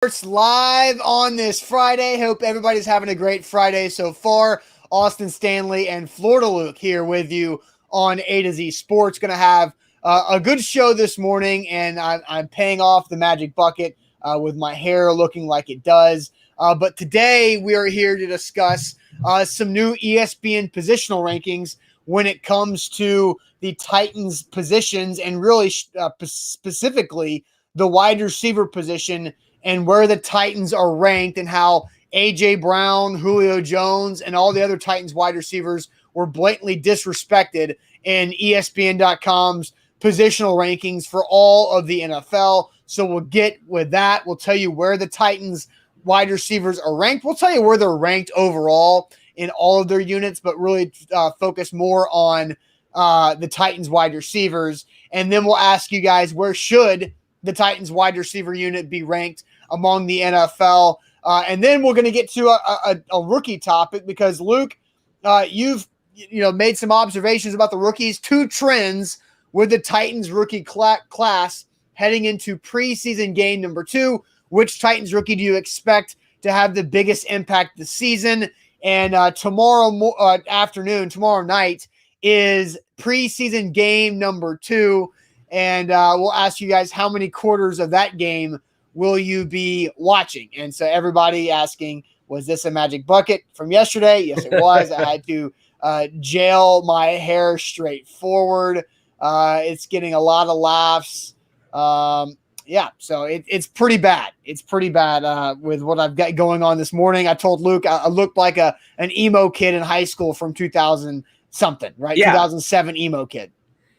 Sports live on this Friday. Hope everybody's having a great Friday so far. Austin Stanley and Florida Luke here with you on A to Z Sports. Going to have a good show this morning, and I'm paying off the magic bucket with my hair looking like it does. But today we are here to discuss some new ESPN positional rankings when it comes to the Titans positions and really specifically the wide receiver position and where the Titans are ranked and how A.J. Brown, Julio Jones, and all the other Titans wide receivers were blatantly disrespected in ESPN.com's positional rankings for all of the NFL. So we'll get with that. We'll tell you where the Titans wide receivers are ranked. We'll tell you where they're ranked overall in all of their units, but really focus more on the Titans wide receivers. And then we'll ask you guys, where should the Titans wide receiver unit be ranked among the NFL? And then we're going to get to a rookie topic because, Luke, you've made some observations about the rookies, two trends with the Titans rookie class heading into preseason game number 2. Which Titans rookie do you expect to have the biggest impact this season? And tomorrow night is preseason game number 2. And we'll ask you guys how many quarters of that game will you be watching? And so everybody asking, was this a magic bucket from yesterday? Yes, it was. I had to gel my hair straight forward. It's getting a lot of laughs. So it's pretty bad. It's pretty bad with what I've got going on this morning. I told Luke I looked like an emo kid in high school from 2000-something, right? Yeah. 2007 emo kid.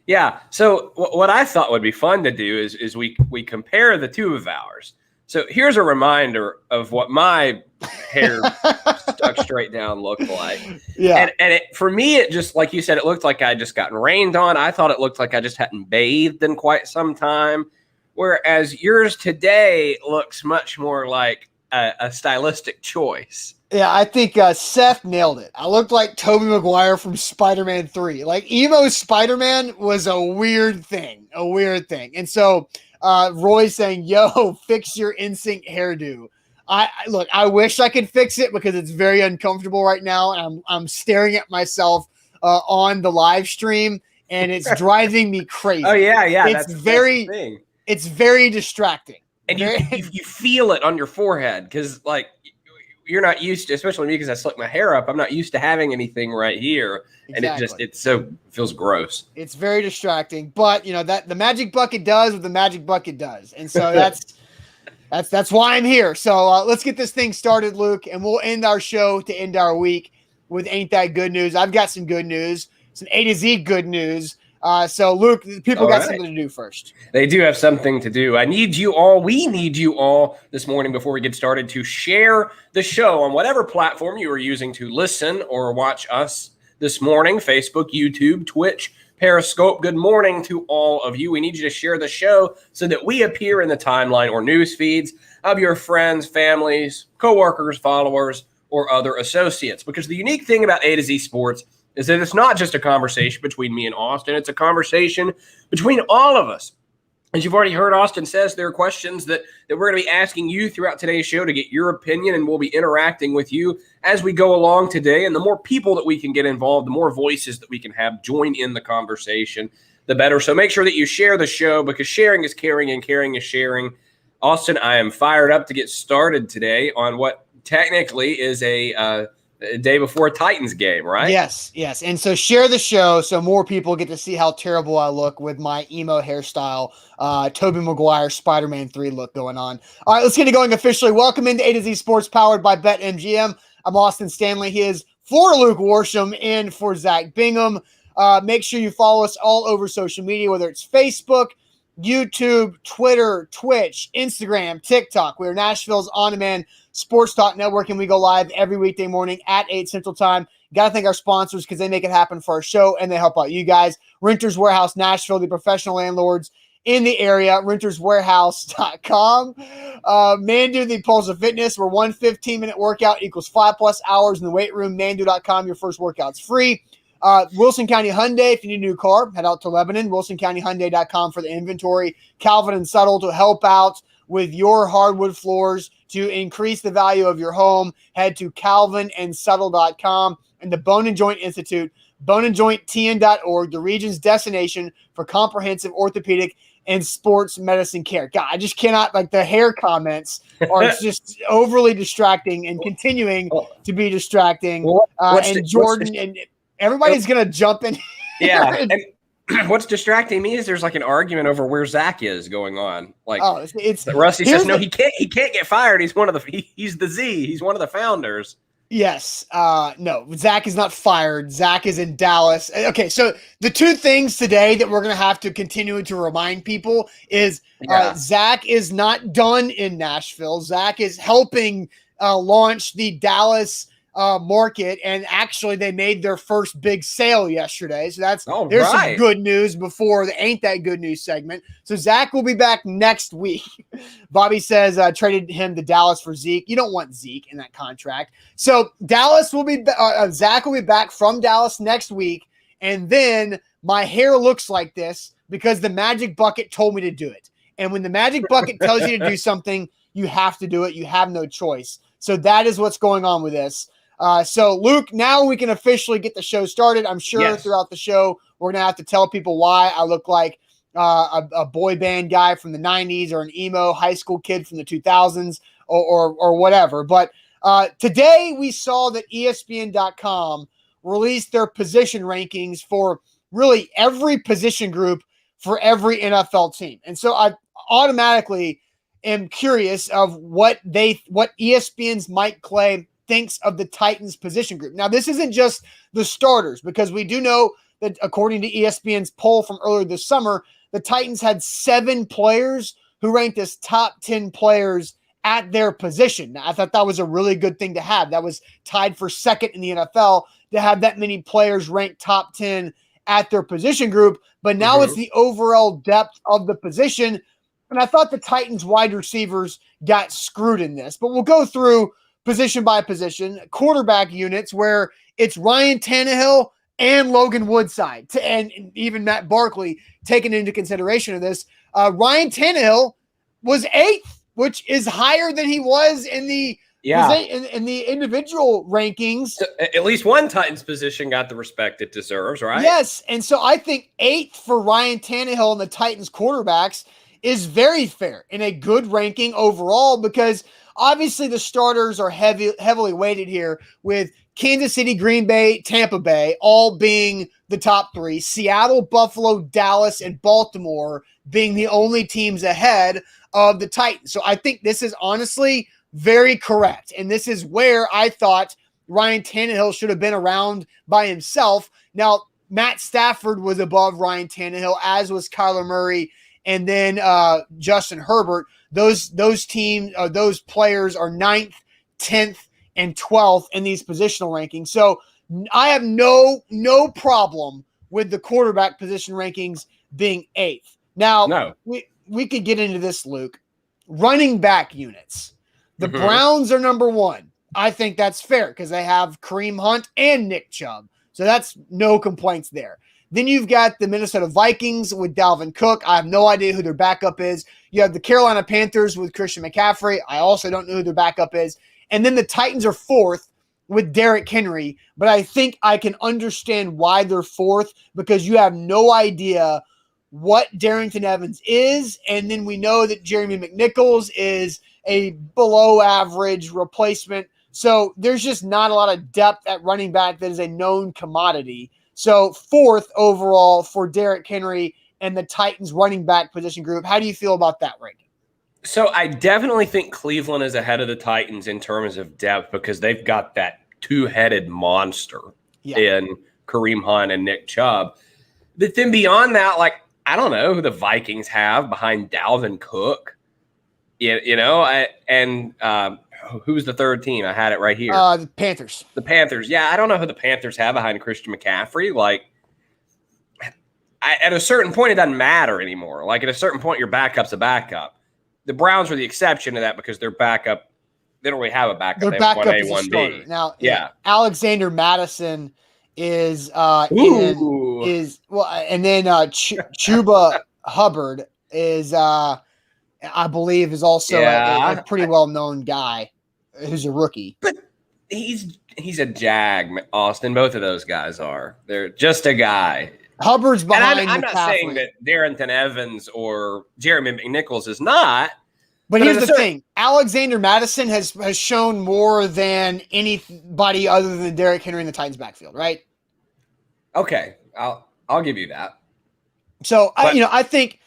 Yeah. So what I thought would be fun to do is we compare the two of ours. So here's a reminder of what my hair stuck straight down looked like. Yeah. And for me, it just, like you said, it looked like I just gotten rained on. I thought it looked like I just hadn't bathed in quite some time. Whereas yours today looks much more like a stylistic choice. Yeah, I think Seth nailed it. I looked like Tobey Maguire from Spider-Man 3. Like, emo Spider-Man was a weird thing. And so Roy's saying, yo, fix your NSYNC hairdo. I wish I could fix it because it's very uncomfortable right now. And I'm staring at myself on the live stream, and it's driving me crazy. Oh, yeah. That's the thing. It's very distracting. And you feel it on your forehead because, like, you're not used to, especially me because I slick my hair up, I'm not used to having anything right here. Exactly. And it feels gross. It's very distracting. But, that the magic bucket does what the magic bucket does. And so that's why I'm here. So let's get this thing started, Luke, and we'll end our show to end our week with Ain't That Good News. I've got some good news, some A to Z good news. So, Luke, people got something to do first. They do have something to do. We need you all this morning before we get started to share the show on whatever platform you are using to listen or watch us this morning, Facebook, YouTube, Twitch, Periscope. Good morning to all of you. We need you to share the show so that we appear in the timeline or news feeds of your friends, families, coworkers, followers, or other associates. Because the unique thing about A to Z Sports is that it's not just a conversation between me and Austin. It's a conversation between all of us. As you've already heard, Austin says there are questions that we're going to be asking you throughout today's show to get your opinion, and we'll be interacting with you as we go along today. And the more people that we can get involved, the more voices that we can have join in the conversation, the better. So make sure that you share the show because sharing is caring and caring is sharing. Austin, I am fired up to get started today on what technically is a day before a Titans game, right? Yes. And so share the show so more people get to see how terrible I look with my emo hairstyle, Tobey Maguire Spider-Man 3 look going on. All right, let's get it going officially. Welcome into A to Z Sports powered by BetMGM. I'm Austin Stanley. He is Florida Luke Worsham in for Zach Bingham. Make sure you follow us all over social media, whether it's Facebook, YouTube, Twitter, Twitch, Instagram, TikTok. We are Nashville's on-demand sports talk network, and we go live every weekday morning at 8 Central Time. Got to thank our sponsors because they make it happen for our show, and they help out you guys. Renters Warehouse Nashville, the professional landlords in the area. renterswarehouse.com. Mandu, the Pulse of Fitness, where 1 15-minute workout equals 5+ hours in the weight room. Mandu.com, your first workout's free. Wilson County Hyundai, if you need a new car, head out to Lebanon. WilsonCountyHyundai.com for the inventory. Calvin and Subtle to help out with your hardwood floors to increase the value of your home. Head to calvinandsettle.com and the Bone and Joint Institute, boneandjointtn.org, the region's destination for comprehensive orthopedic and sports medicine care. God, I just cannot, like, the hair comments are just overly distracting and continuing to be distracting. And Jordan and everybody's going to jump in. Yeah. And what's distracting me is there's like an argument over where Zach is going on. Like, it's Rusty says, no, he can't get fired. He's one of he's the Z. He's one of the founders. Yes. No, Zach is not fired. Zach is in Dallas. Okay, so the two things today that we're going to have to continue to remind people is Zach is not done in Nashville. Zach is helping launch the Dallas market, and actually they made their first big sale yesterday. So there's some good news before the ain't that good news segment. So Zach will be back next week. Bobby says traded him to Dallas for Zeke. You don't want Zeke in that contract. So Dallas will be Zach will be back from Dallas next week, and then my hair looks like this because the Magic Bucket told me to do it. And when the Magic Bucket tells you to do something, you have to do it. You have no choice. So that is what's going on with this. So, Luke, now we can officially get the show started. I'm sure throughout the show we're going to have to tell people why I look like a boy band guy from the 90s or an emo high school kid from the 2000s or whatever. But today we saw that ESPN.com released their position rankings for really every position group for every NFL team. And so I automatically am curious of what ESPN's Mike Clay thinks of the Titans position group. Now, this isn't just the starters, because we do know that according to ESPN's poll from earlier this summer, the Titans had 7 players who ranked as top 10 players at their position. Now, I thought that was a really good thing to have. That was tied for second in the NFL to have that many players ranked top 10 at their position group. But now it's the overall depth of the position. And I thought the Titans wide receivers got screwed in this. But we'll go through position by position, quarterback units where it's Ryan Tannehill and Logan Woodside, and even Matt Barkley taken into consideration of this. Ryan Tannehill was 8th, which is higher than he was in the in the individual rankings. So at least one Titans position got the respect it deserves, right? Yes, and so I think 8th for Ryan Tannehill and the Titans quarterbacks is very fair and a good ranking overall, because obviously the starters are heavily weighted here, with Kansas City, Green Bay, Tampa Bay all being the top 3, Seattle, Buffalo, Dallas, and Baltimore being the only teams ahead of the Titans. So I think this is honestly very correct, and this is where I thought Ryan Tannehill should have been around by himself. Now, Matt Stafford was above Ryan Tannehill, as was Kyler Murray, and then Justin Herbert. Those players are 9th, 10th, and 12th in these positional rankings. So I have no problem with the quarterback position rankings being 8th. Now, we could get into this, Luke. Running back units. The Browns are number 1. I think that's fair because they have Kareem Hunt and Nick Chubb. So that's no complaints there. Then you've got the Minnesota Vikings with Dalvin Cook. I have no idea who their backup is. You have the Carolina Panthers with Christian McCaffrey. I also don't know who their backup is. And then the Titans are 4th with Derrick Henry. But I think I can understand why they're 4th, because you have no idea what Darrington Evans is. And then we know that Jeremy McNichols is a below average replacement. So there's just not a lot of depth at running back that is a known commodity. So 4th overall for Derrick Henry and the Titans running back position group. How do you feel about that ranking? So I definitely think Cleveland is ahead of the Titans in terms of depth, because they've got that 2-headed monster in Kareem Hunt and Nick Chubb. But then beyond that, like, I don't know who the Vikings have behind Dalvin Cook. Who's the third team? I had it right here. The Panthers. The Panthers. Yeah, I don't know who the Panthers have behind Christian McCaffrey. Like, at a certain point, it doesn't matter anymore. Like, at a certain point, your backup's a backup. The Browns are the exception to that because their backup, they don't really have a backup. Their backup is a starter. Now, Alexander Madison is and then Chuba Hubbard is I believe, is also Yeah, a pretty well-known guy who's a rookie. but he's a jag, Austin. Both of those guys are. They're just a guy. Hubbard's behind And I'm not saying that Darrington Evans or Jeremy McNichols is not. But here's the thing. Alexander Madison has shown more than anybody other than Derrick Henry in the Titans backfield, right? Okay. I'll give you that. So, I think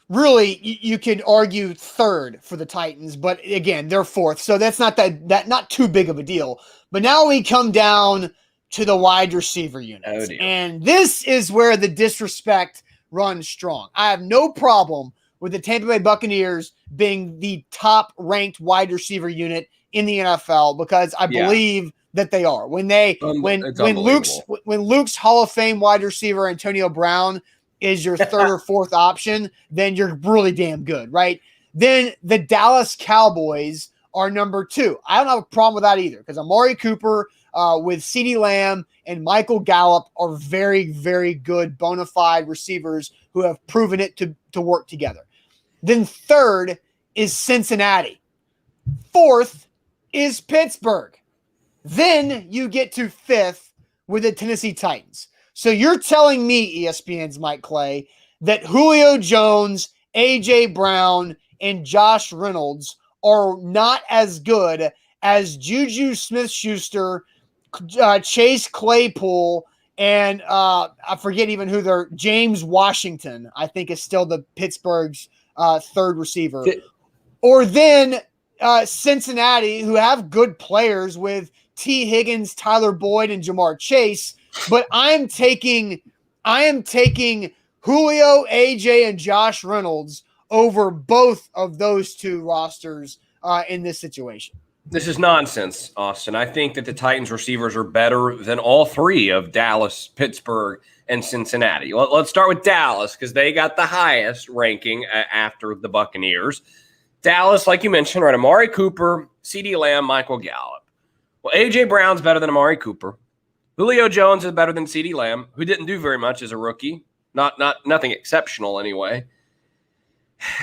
really you could argue third for the Titans, but again, they're fourth. So that's not not too big of a deal. But now we come down to the wide receiver units. Oh, and this is where the disrespect runs strong. I have no problem with the Tampa Bay Buccaneers being the top ranked wide receiver unit in the NFL because I believe that they are. When Luke's Hall of Fame wide receiver Antonio Brown is your third or fourth option, then you're really damn good, right? Then the Dallas Cowboys are number 2. I don't have a problem with that either because Amari Cooper with CeeDee Lamb and Michael Gallup are very, very good bona fide receivers who have proven it to work together. Then third is Cincinnati. Fourth is Pittsburgh. Then you get to fifth with the Tennessee Titans. So you're telling me, ESPN's Mike Clay, that Julio Jones, A.J. Brown, and Josh Reynolds are not as good as Juju Smith-Schuster, Chase Claypool, and I forget even who they're – James Washington, I think, is still the Pittsburgh's third receiver. Or then Cincinnati, who have good players with T. Higgins, Tyler Boyd, and Jamar Chase. But I am taking Julio, AJ, and Josh Reynolds over both of those two rosters in this situation. This is nonsense, Austin. I think that the Titans receivers are better than all three of Dallas, Pittsburgh, and Cincinnati. Let's start with Dallas because they got the highest ranking after the Buccaneers. Dallas, like you mentioned, right? Amari Cooper, CeeDee Lamb, Michael Gallup. Well, A.J. Brown's better than Amari Cooper. Julio Jones is better than CeeDee Lamb, who didn't do very much as a rookie. Nothing exceptional anyway.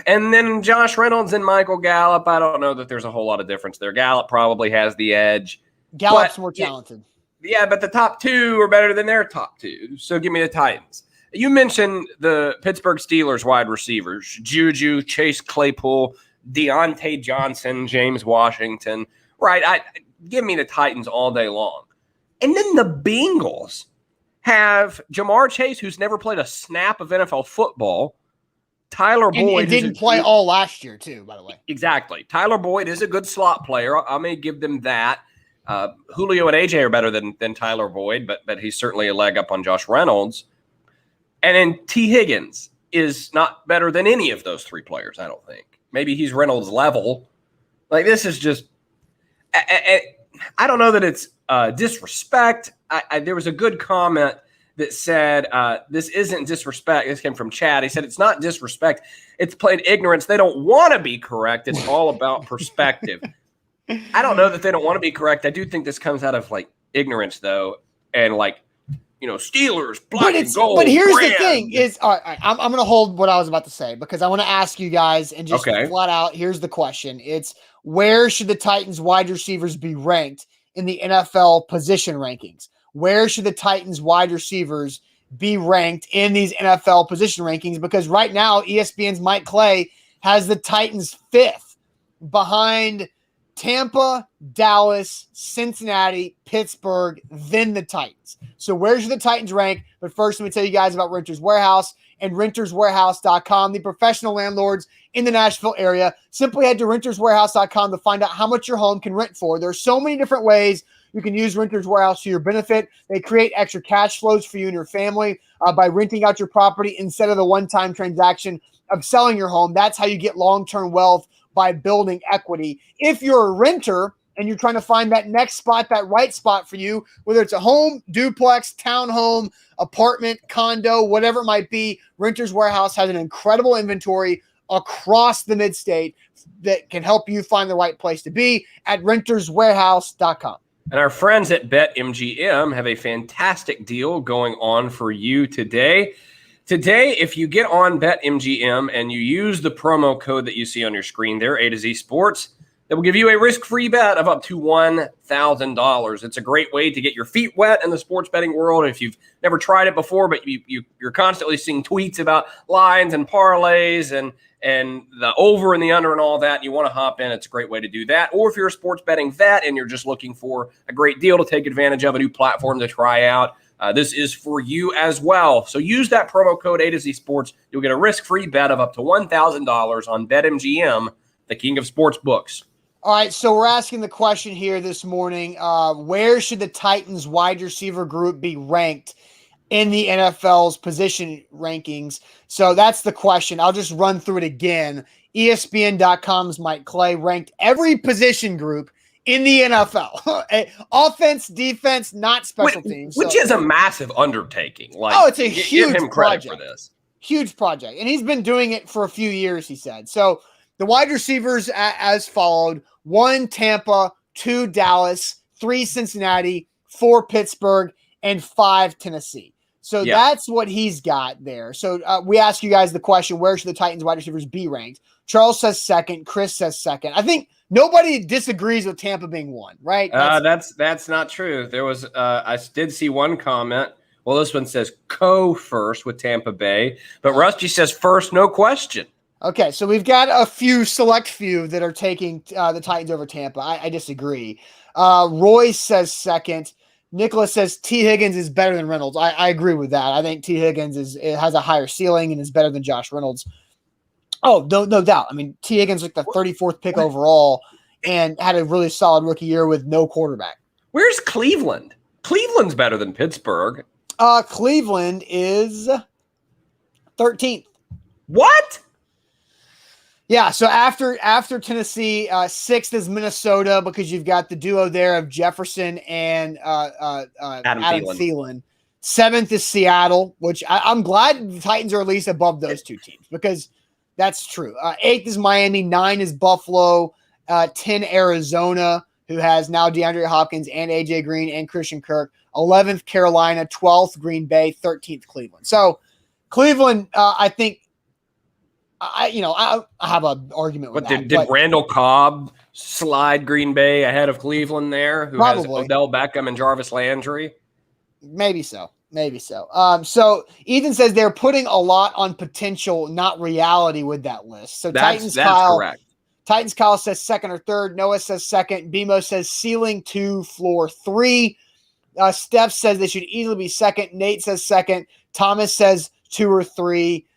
And then Josh Reynolds and Michael Gallup, I don't know that there's a whole lot of difference there. Gallup probably has the edge. Gallup's more talented. Yeah, but the top two are better than their top two. So give me the Titans. You mentioned the Pittsburgh Steelers wide receivers, Juju, Chase Claypool, Deontay Johnson, James Washington. Right, give me the Titans all day long. And then the Bengals have Jamar Chase, who's never played a snap of NFL football. Tyler Boyd. And didn't play all last year, too, by the way. Exactly. Tyler Boyd is a good slot player. I may give them that. Julio and AJ are better than Tyler Boyd, but he's certainly a leg up on Josh Reynolds. And then T. Higgins is not better than any of those three players, I don't think. Maybe he's Reynolds level. Like, this is just I don't know that it's disrespect. There was a good comment that said, this isn't disrespect. This came from Chad. He said, it's not disrespect. It's plain ignorance. They don't want to be correct. It's all about perspective. I don't know that they don't want to be correct. I do think this comes out of, like, ignorance, though, and, like, Steelers, black and gold. But here's the thing is, all right, I'm going to hold what I was about to say because I want to ask you guys and just flat out, here's the question. It's where should the Titans wide receivers be ranked in the NFL position rankings? Where should the Titans wide receivers be ranked in these NFL position rankings? Because right now, ESPN's Mike Clay has the Titans 5th behind Tampa, Dallas, Cincinnati, Pittsburgh, then the Titans. So where should the Titans rank? But first, let me tell you guys about Renters Warehouse and renterswarehouse.com, the professional landlords in the Nashville area. Simply head to renterswarehouse.com to find out how much your home can rent for. There's so many different ways you can use Renters Warehouse to your benefit. They create extra cash flows for you and your family by renting out your property instead of the one-time transaction of selling your home. That's how you get long-term wealth, by building equity. If you're a renter and you're trying to find that next spot, that right spot for you, whether it's a home, duplex, townhome, apartment, condo, whatever it might be, Renters Warehouse has an incredible inventory across the mid-state that can help you find the right place to be at renterswarehouse.com. And our friends at BetMGM have a fantastic deal going on for you today. Today, if you get on BetMGM and you use the promo code that you see on your screen there, A to Z Sports, that will give you a risk-free bet of up to $1,000. It's a great way to get your feet wet in the sports betting world. If you've never tried it before, but you're constantly seeing tweets about lines and parlays and the over and the under and all that, you want to hop in, it's a great way to do that. Or if you're a sports betting vet and you're just looking for a great deal to take advantage of, a new platform to try out, this is for you as well. So use that promo code A to Z Sports. You'll get a risk-free bet of up to $1,000 on BetMGM, the king of sports books. All right, so we're asking the question here this morning, where should the Titans wide receiver group be ranked in the NFL's position rankings? So that's the question. I'll just run through it again. ESPN.com's Mike Clay ranked every position group in the NFL. Offense, defense, not special teams. Which is a massive undertaking. It's a huge give him credit for this. Huge project. And he's been doing it for a few years, he said. So the wide receivers as followed: 1 Tampa, 2 Dallas, 3 Cincinnati, 4 Pittsburgh, and 5 Tennessee. So that's what he's got there. So we ask you guys the question, where should the Titans wide receivers be ranked? Charles says second. Chris says second. I think nobody disagrees with Tampa being 1, right? That's not true. There was I did see one comment. Well, this one says first with Tampa Bay, but Rusty says first, no question. Okay, so we've got a select few that are taking the Titans over Tampa. I disagree. Roy says second. Nicholas says T. Higgins is better than Reynolds. I agree with that. I think T. Higgins has a higher ceiling and is better than Josh Reynolds. Oh, no doubt. I mean, T. Higgins was like the 34th pick overall and had a really solid rookie year with no quarterback. Where's Cleveland? Cleveland's better than Pittsburgh. Cleveland is 13th. What? Yeah, so after Tennessee, 6th is Minnesota because you've got the duo there of Jefferson and Adam Thielen. 7th is Seattle, which I'm glad the Titans are at least above those two teams because that's true. 8th is Miami. 9 is Buffalo. 10 Arizona, who has now DeAndre Hopkins and A.J. Green and Christian Kirk. 11th Carolina. 12th Green Bay. 13th Cleveland. So Cleveland, I think, I have an argument with that. Did Randall Cobb slide Green Bay ahead of Cleveland there, who has Odell Beckham and Jarvis Landry? Maybe so. So Ethan says they're putting a lot on potential, not reality with that list. So that's correct. Titans Kyle says second or third. Noah says second. BMO says ceiling 2, floor 3. Steph says they should easily be second. Nate says second. Thomas says 2 or 3.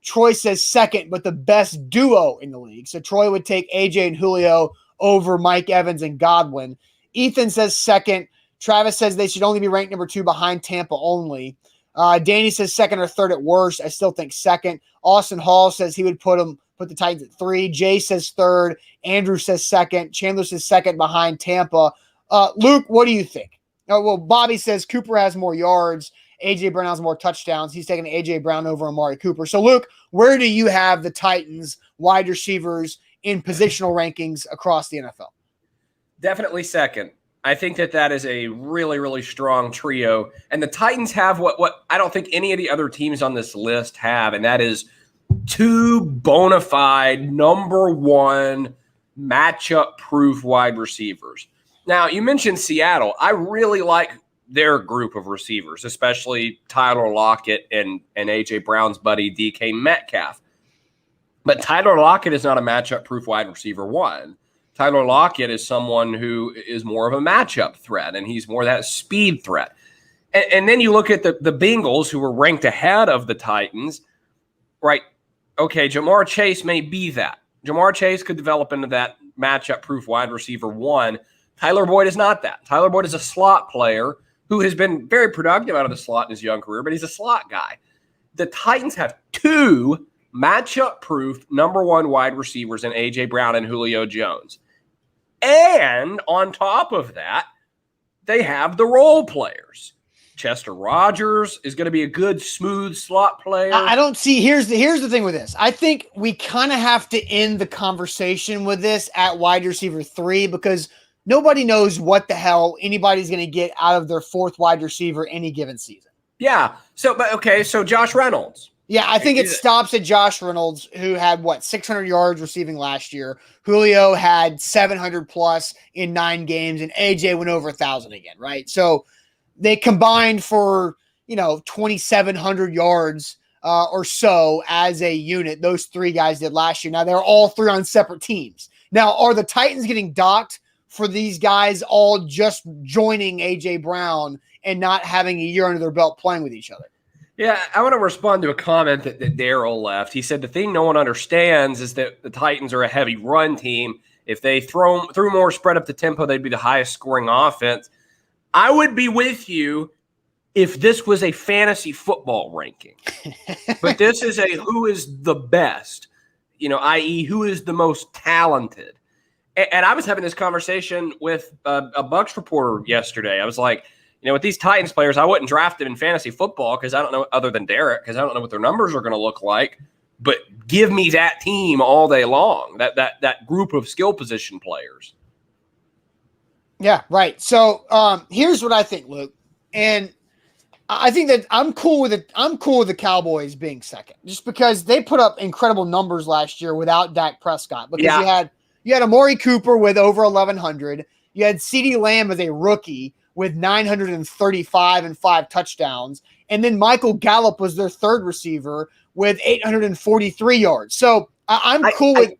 Troy says second, but the best duo in the league. So Troy would take AJ and Julio over Mike Evans and Godwin. Ethan says second. Travis says they should only be ranked number 2 behind Tampa only. Danny says second or third at worst. I still think second. Austin Hall says he would put the Titans at 3. Jay says third. Andrew says second. Chandler says second behind Tampa. Luke, what do you think? Well, Bobby says Cooper has more yards. A.J. Brown has more touchdowns. He's taking A.J. Brown over Amari Cooper. So, Luke, where do you have the Titans wide receivers in positional rankings across the NFL? Definitely second. I think that is a really, really strong trio. And the Titans have what I don't think any of the other teams on this list have, and that is 2 bona fide number 1 matchup-proof wide receivers. Now, you mentioned Seattle. I really like their group of receivers, especially Tyler Lockett and A.J. Brown's buddy DK Metcalf. But Tyler Lockett is not a matchup-proof wide receiver 1. Tyler Lockett is someone who is more of a matchup threat, and he's more that speed threat. And then you look at the Bengals, who were ranked ahead of the Titans, right? Okay, Jamar Chase may be that. Jamar Chase could develop into that matchup-proof wide receiver 1. Tyler Boyd is not that. Tyler Boyd is a slot player who has been very productive out of the slot in his young career, but he's a slot guy. The Titans have 2 matchup-proof number 1 wide receivers in A.J. Brown and Julio Jones. And on top of that, they have the role players. Chester Rogers is going to be a good, smooth slot player. I don't see – here's the thing with this. I think we kind of have to end the conversation with this at wide receiver 3 because – nobody knows what the hell anybody's going to get out of their 4th wide receiver any given season. Yeah. So Josh Reynolds. Yeah, I think it stops at Josh Reynolds, who had 600 yards receiving last year. Julio had 700 plus in 9 games, and AJ went over 1,000 again, right? So they combined for 2,700 yards or so as a unit. Those 3 guys did last year. Now they're all 3 on separate teams. Now, are the Titans getting docked for these guys all just joining AJ Brown and not having a year under their belt playing with each other? Yeah, I want to respond to a comment that Daryl left. He said the thing no one understands is that the Titans are a heavy run team. If they threw more spread up the tempo, they'd be the highest scoring offense. I would be with you if this was a fantasy football ranking. But this is a who is the best, i.e. who is the most talented. And I was having this conversation with a Bucks reporter yesterday. I was like, with these Titans players, I wouldn't draft them in fantasy football because I don't know, other than Derek, because I don't know what their numbers are going to look like. But give me that team all day long, that group of skill position players. Yeah, right. So here's what I think, Luke. And I think that I'm cool with it. I'm cool with the Cowboys being second, just because they put up incredible numbers last year without Dak Prescott. Because you had Amari Cooper with over 1,100. You had CeeDee Lamb as a rookie with 935 and 5 touchdowns. And then Michael Gallup was their third receiver with 843 yards. So I'm cool with.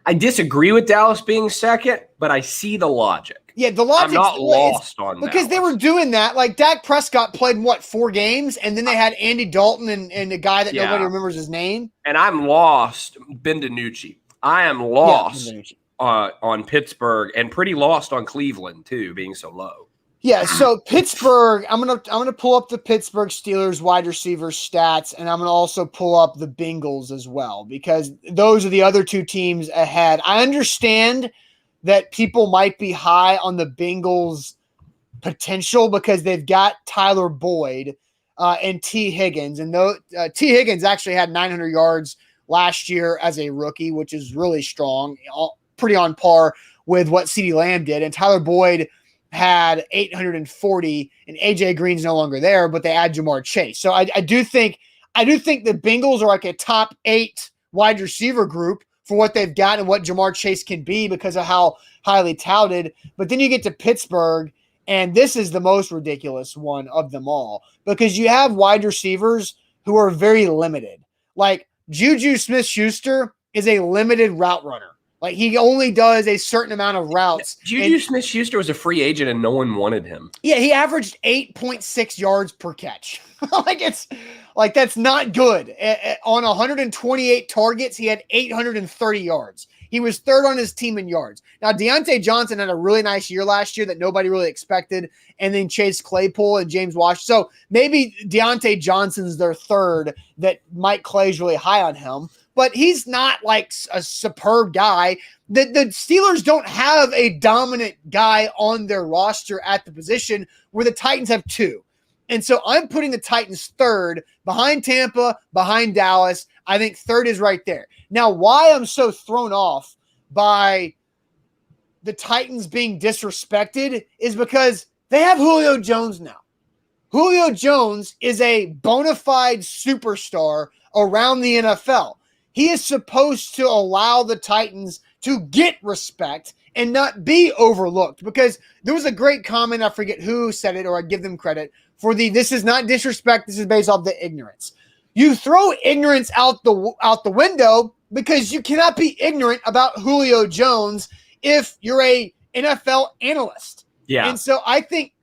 I disagree with Dallas being second, but I see the logic. Yeah, the logic. I'm not lost on that. Because they were doing that. Like Dak Prescott played, 4 games? And then they had Andy Dalton and a guy that nobody remembers his name. And I'm lost, Ben DiNucci. I am lost on Pittsburgh and pretty lost on Cleveland, too, being so low. Yeah, so Pittsburgh, I'm gonna pull up the Pittsburgh Steelers wide receiver stats, and I'm gonna also pull up the Bengals as well, because those are the other 2 teams ahead. I understand that people might be high on the Bengals' potential because they've got Tyler Boyd and T. Higgins, and T. Higgins actually had 900 yards last year as a rookie, which is really strong, pretty on par with what CeeDee Lamb did, and Tyler Boyd had 840, and AJ Green's no longer there, but they add Jamar Chase. So I do think the Bengals are like a top 8 wide receiver group for what they've got and what Jamar Chase can be because of how highly touted. But then you get to Pittsburgh, and this is the most ridiculous one of them all, because you have wide receivers who are very limited. Like Juju Smith-Schuster is a limited route runner. Like, he only does a certain amount of routes. Juju Smith-Schuster was a free agent and no one wanted him. Yeah, he averaged 8.6 yards per catch. That's not good. On 128 targets, he had 830 yards. He was third on his team in yards. Now, Deontay Johnson had a really nice year last year that nobody really expected, and then Chase Claypool and James Washington. So maybe Deontay Johnson's their third, that Mike Clay's really high on him. But he's not like a superb guy. The Steelers don't have a dominant guy on their roster at the position, where the Titans have 2. And so I'm putting the Titans third, behind Tampa, behind Dallas. I think third is right there. Now, why I'm so thrown off by the Titans being disrespected is because they have Julio Jones now. Julio Jones is a bona fide superstar around the NFL. He is supposed to allow the Titans to get respect and not be overlooked, because there was a great comment, I forget who said it, or I give them credit for this is not disrespect, this is based off the ignorance. You throw ignorance out the window, because you cannot be ignorant about Julio Jones if you're a NFL analyst. Yeah. And so I think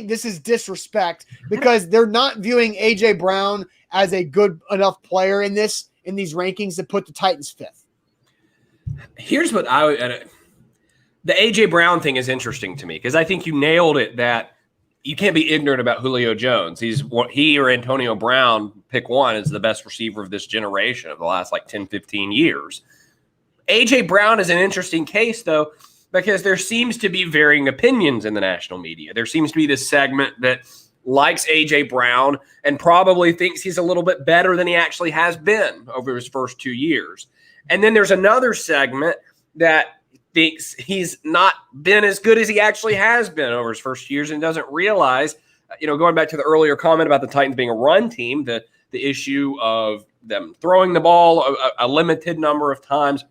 this is disrespect, because they're not viewing AJ Brown as a good enough player in these rankings to put the Titans 5th. Here's what the AJ Brown thing is interesting to me, because I think you nailed it, that you can't be ignorant about Julio Jones. He or Antonio Brown, pick one, is the best receiver of this generation of the last 10, 15 years. AJ Brown is an interesting case, though, because there seems to be varying opinions in the national media. There seems to be this segment that likes AJ Brown and probably thinks he's a little bit better than he actually has been over his first 2 years. And then there's another segment that thinks he's not been as good as he actually has been over his first years and doesn't realize going back to the earlier comment about the Titans being a run team, the issue of them throwing the ball a limited number of times,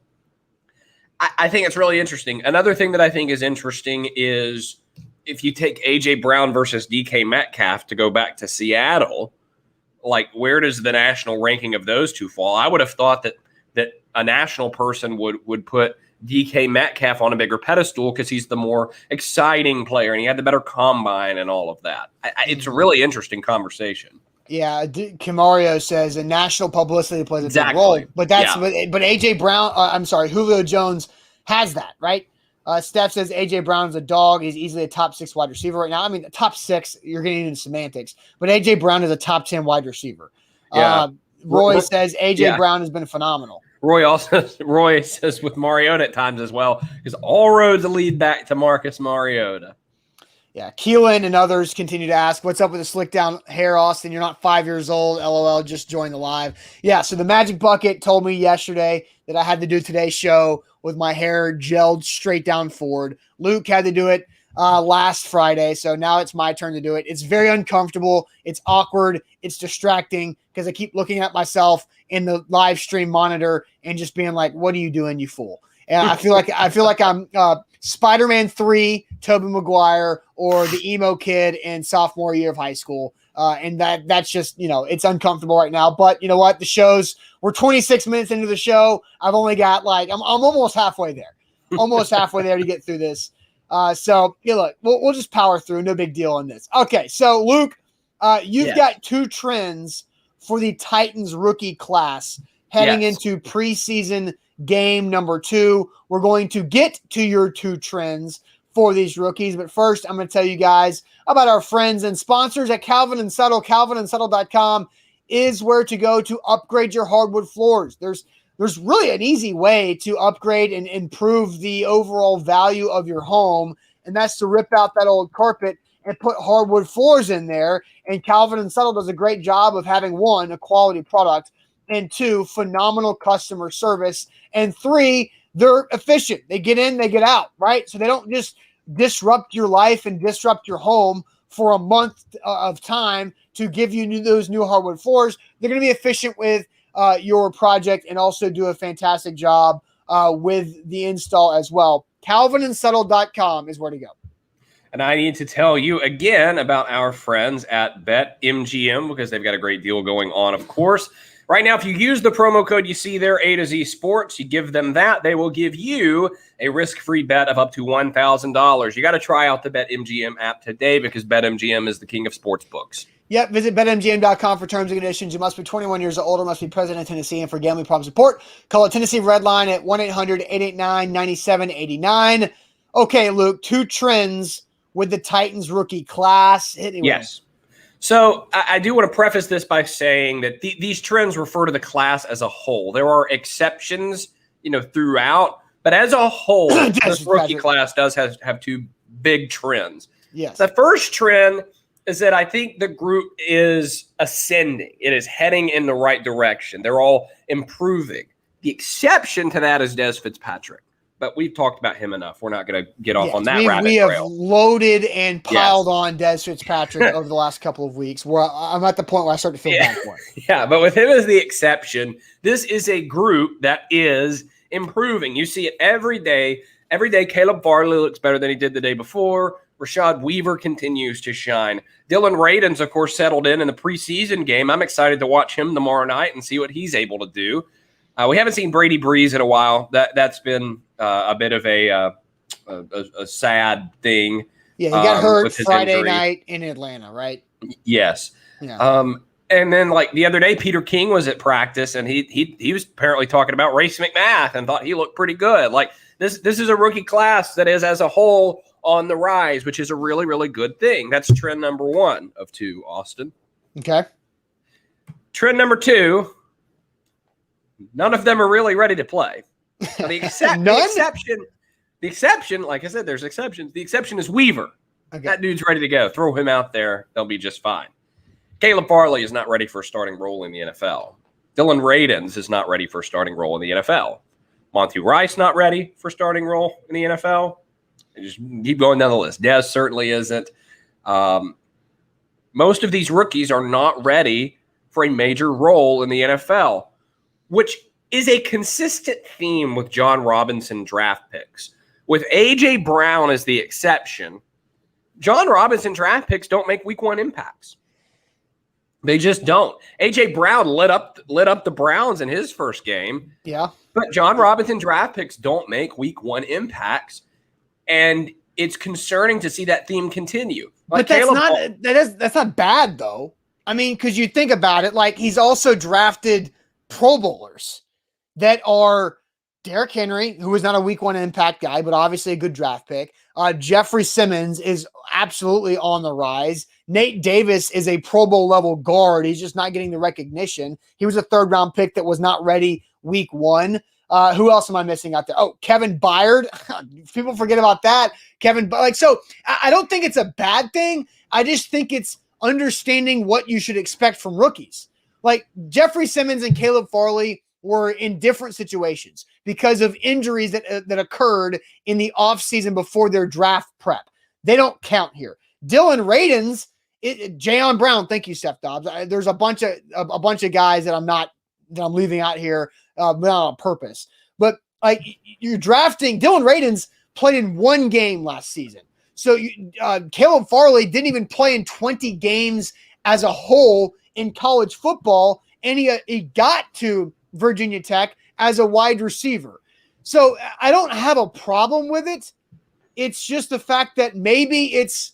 I think it's really interesting. Another thing that I think is interesting is if you take A.J. Brown versus DK Metcalf to go back to Seattle, like where does the national ranking of those two fall? I would have thought that a national person would put DK Metcalf on a bigger pedestal because he's the more exciting player and he had the better combine and all of that. It's a really interesting conversation. Yeah, Camario says a national publicity plays a big role, but but AJ Brown, Julio Jones has that, right? Steph says AJ Brown's a dog. He's easily a top 6 wide receiver right now. I mean, top 6, you're getting into semantics, but AJ Brown is a top 10 wide receiver. Yeah. Roy says AJ Brown has been phenomenal. Roy says with Mariota at times as well, because all roads lead back to Marcus Mariota. Yeah, Keelan and others continue to ask, what's up with the slick down hair, Austin? You're not 5 years old. LOL, just joined the live. Yeah, so the Magic Bucket told me yesterday that I had to do today's show with my hair gelled straight down forward. Luke had to do it last Friday, so now it's my turn to do it. It's very uncomfortable. It's awkward. It's distracting because I keep looking at myself in the live stream monitor and just being like, what are you doing, you fool? And I feel like I'm Spider-Man 3, Tobey Maguire, or the emo kid in sophomore year of high school. And that's just, it's uncomfortable right now. But you know what? We're 26 minutes into the show. I've only got I'm almost halfway there. Almost halfway there to get through this. So look, we'll just power through. No big deal on this. Okay, so Luke, you've got 2 trends for the Titans rookie class heading into preseason game number 2. We're going to get to your 2 trends for these rookies. But first, I'm going to tell you guys about our friends and sponsors at Calvin & Settle. CalvinandSettle.com is where to go to upgrade your hardwood floors. There's really an easy way to upgrade and improve the overall value of your home, and that's to rip out that old carpet and put hardwood floors in there. And Calvin & Settle does a great job of having, 1, a quality product, and 2, phenomenal customer service, and 3, they're efficient. They get in, they get out, right? So they don't just disrupt your life and disrupt your home for a month of time to give you those new hardwood floors. They're going to be efficient with your project and also do a fantastic job with the install as well. CalvinandSettle.com is where to go. And I need to tell you again about our friends at BetMGM because they've got a great deal going on, of course. Right now, if you use the promo code you see there, A to Z Sports, you give them that, they will give you a risk-free bet of up to $1,000. You got to try out the BetMGM app today because BetMGM is the king of sports books. Yep, visit BetMGM.com for terms and conditions. You must be 21 years or older, must be present in Tennessee, and for gambling problem support, call the Tennessee Red Line at 1-800-889-9789. Okay, Luke, 2 trends with the Titans rookie class. Hit me with Yes. So I do want to preface this by saying that these trends refer to the class as a whole. There are exceptions, throughout, but as a whole, this rookie class does have 2 big trends. Yes. The first trend is that I think the group is ascending. It is heading in the right direction. They're all improving. The exception to that is Des Fitzpatrick. But we've talked about him enough. We're not going to get off on that rabbit trail. We have loaded and piled on Des Fitzpatrick over the last couple of weeks, where I'm at the point where I start to feel bad for him. Yeah, but with him as the exception, this is a group that is improving. You see it every day. Every day, Caleb Farley looks better than he did the day before. Rashad Weaver continues to shine. Dylan Radins, of course, settled in the preseason game. I'm excited to watch him tomorrow night and see what he's able to do. We haven't seen Brady Breeze in a while. That's been a bit of a sad thing. Yeah, he got hurt Friday night in Atlanta, right? Yes. Yeah. And then the other day, Peter King was at practice, and he was apparently talking about Race McMath and thought he looked pretty good. This is a rookie class that is as a whole on the rise, which is a really, really good thing. That's trend number 1 of 2, Austin. Okay. Trend number 2. None of them are really ready to play. The exception, like I said, there's exceptions. The exception is Weaver. Okay. That dude's ready to go. Throw him out there. They'll be just fine. Caleb Farley is not ready for a starting role in the NFL. Dylan Radins is not ready for a starting role in the NFL. Monty Rice not ready for a starting role in the NFL. Just keep going down the list. Dez certainly isn't. Most of these rookies are not ready for a major role in the NFL, which is a consistent theme with John Robinson draft picks. With A.J. Brown as the exception, John Robinson draft picks don't make week one impacts. They just don't. A.J. Brown lit up the Browns in his first game. Yeah. But John Robinson draft picks don't make week one impacts. And it's concerning to see that theme continue. Like but that's not bad, though. I mean, because you think about it, like he's also drafted Pro Bowlers that are Derrick Henry, who is not a week one impact guy, but obviously a good draft pick. Jeffrey Simmons is absolutely on the rise. Nate Davis is a Pro Bowl level guard. He's just not getting the recognition. He was a third round pick that was not ready week one. Who else am I missing out there? Oh, Kevin Byard. People forget about that. So I don't think it's a bad thing. I just think it's understanding what you should expect from rookies. Like Jeffrey Simmons and Caleb Farley were in different situations because of injuries that occurred in the offseason before their draft prep. They don't count here. Dylan Radins, Jayon Brown. Thank you, Steph Dobbs. There's a bunch of guys that I'm leaving out here, not on purpose. But like you're drafting Dylan Radins played in one game last season. So Caleb Farley didn't even play in 20 games as a whole in college football, and he got to Virginia Tech as a wide receiver. So I don't have a problem with it. It's just the fact that maybe it's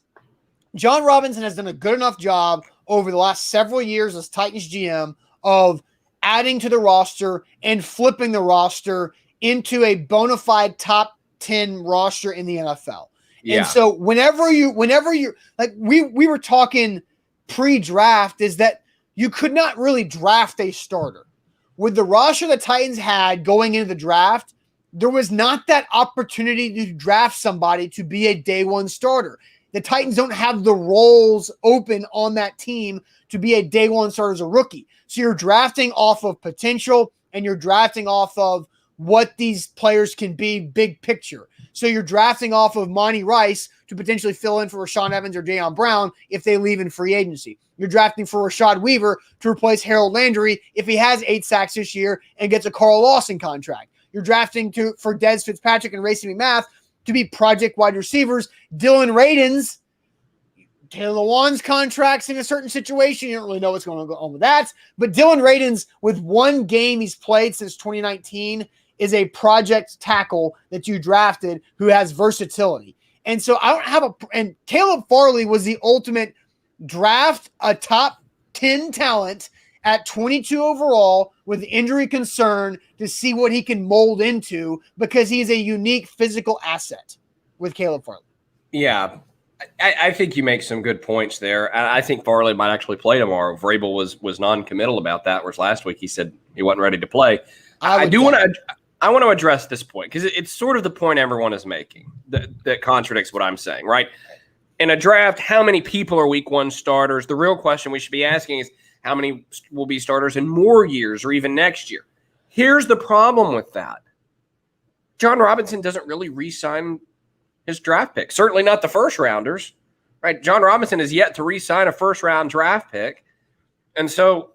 John Robinson has done a good enough job over the last several years as Titans GM of adding to the roster and flipping the roster into a bona fide top 10 roster in the NFL. Yeah. And so whenever you're like, we were talking pre-draft is that you could not really draft a starter. With the roster the Titans had going into the draft, there was not that opportunity to draft somebody to be a day one starter. The Titans don't have the roles open on that team to be a day one starter as a rookie. So you're drafting off of potential and you're drafting off of what these players can be big picture. So you're drafting off of Monty Rice to potentially fill in for Rashaan Evans or Jayon Brown if they leave in free agency. You're drafting for Rashad Weaver to replace Harold Landry if he has 8 sacks this year and gets a Carl Lawson contract. You're drafting for Dez Fitzpatrick and Racey McMath to be project wide receivers. Dylan Radins, Taylor Lewan's contracts in a certain situation. You don't really know what's going to go on with that. But Dylan Radins, with one game he's played since 2019, is a project tackle that you drafted who has versatility. And so I don't have and Caleb Farley was the ultimate draft a top 10 talent at 22 overall with injury concern to see what he can mold into because he's a unique physical asset with Caleb Farley. Yeah, I think you make some good points there. I think Farley might actually play tomorrow. Vrabel was non-committal about that, whereas last week he said he wasn't ready to play. I want to address this point because it's sort of the point everyone is making that contradicts what I'm saying, right? In a draft, how many people are week one starters? The real question we should be asking is how many will be starters in more years or even next year? Here's the problem with that. John Robinson doesn't really re-sign his draft pick. Certainly not the first rounders, right? John Robinson is yet to re-sign a first round draft pick. And so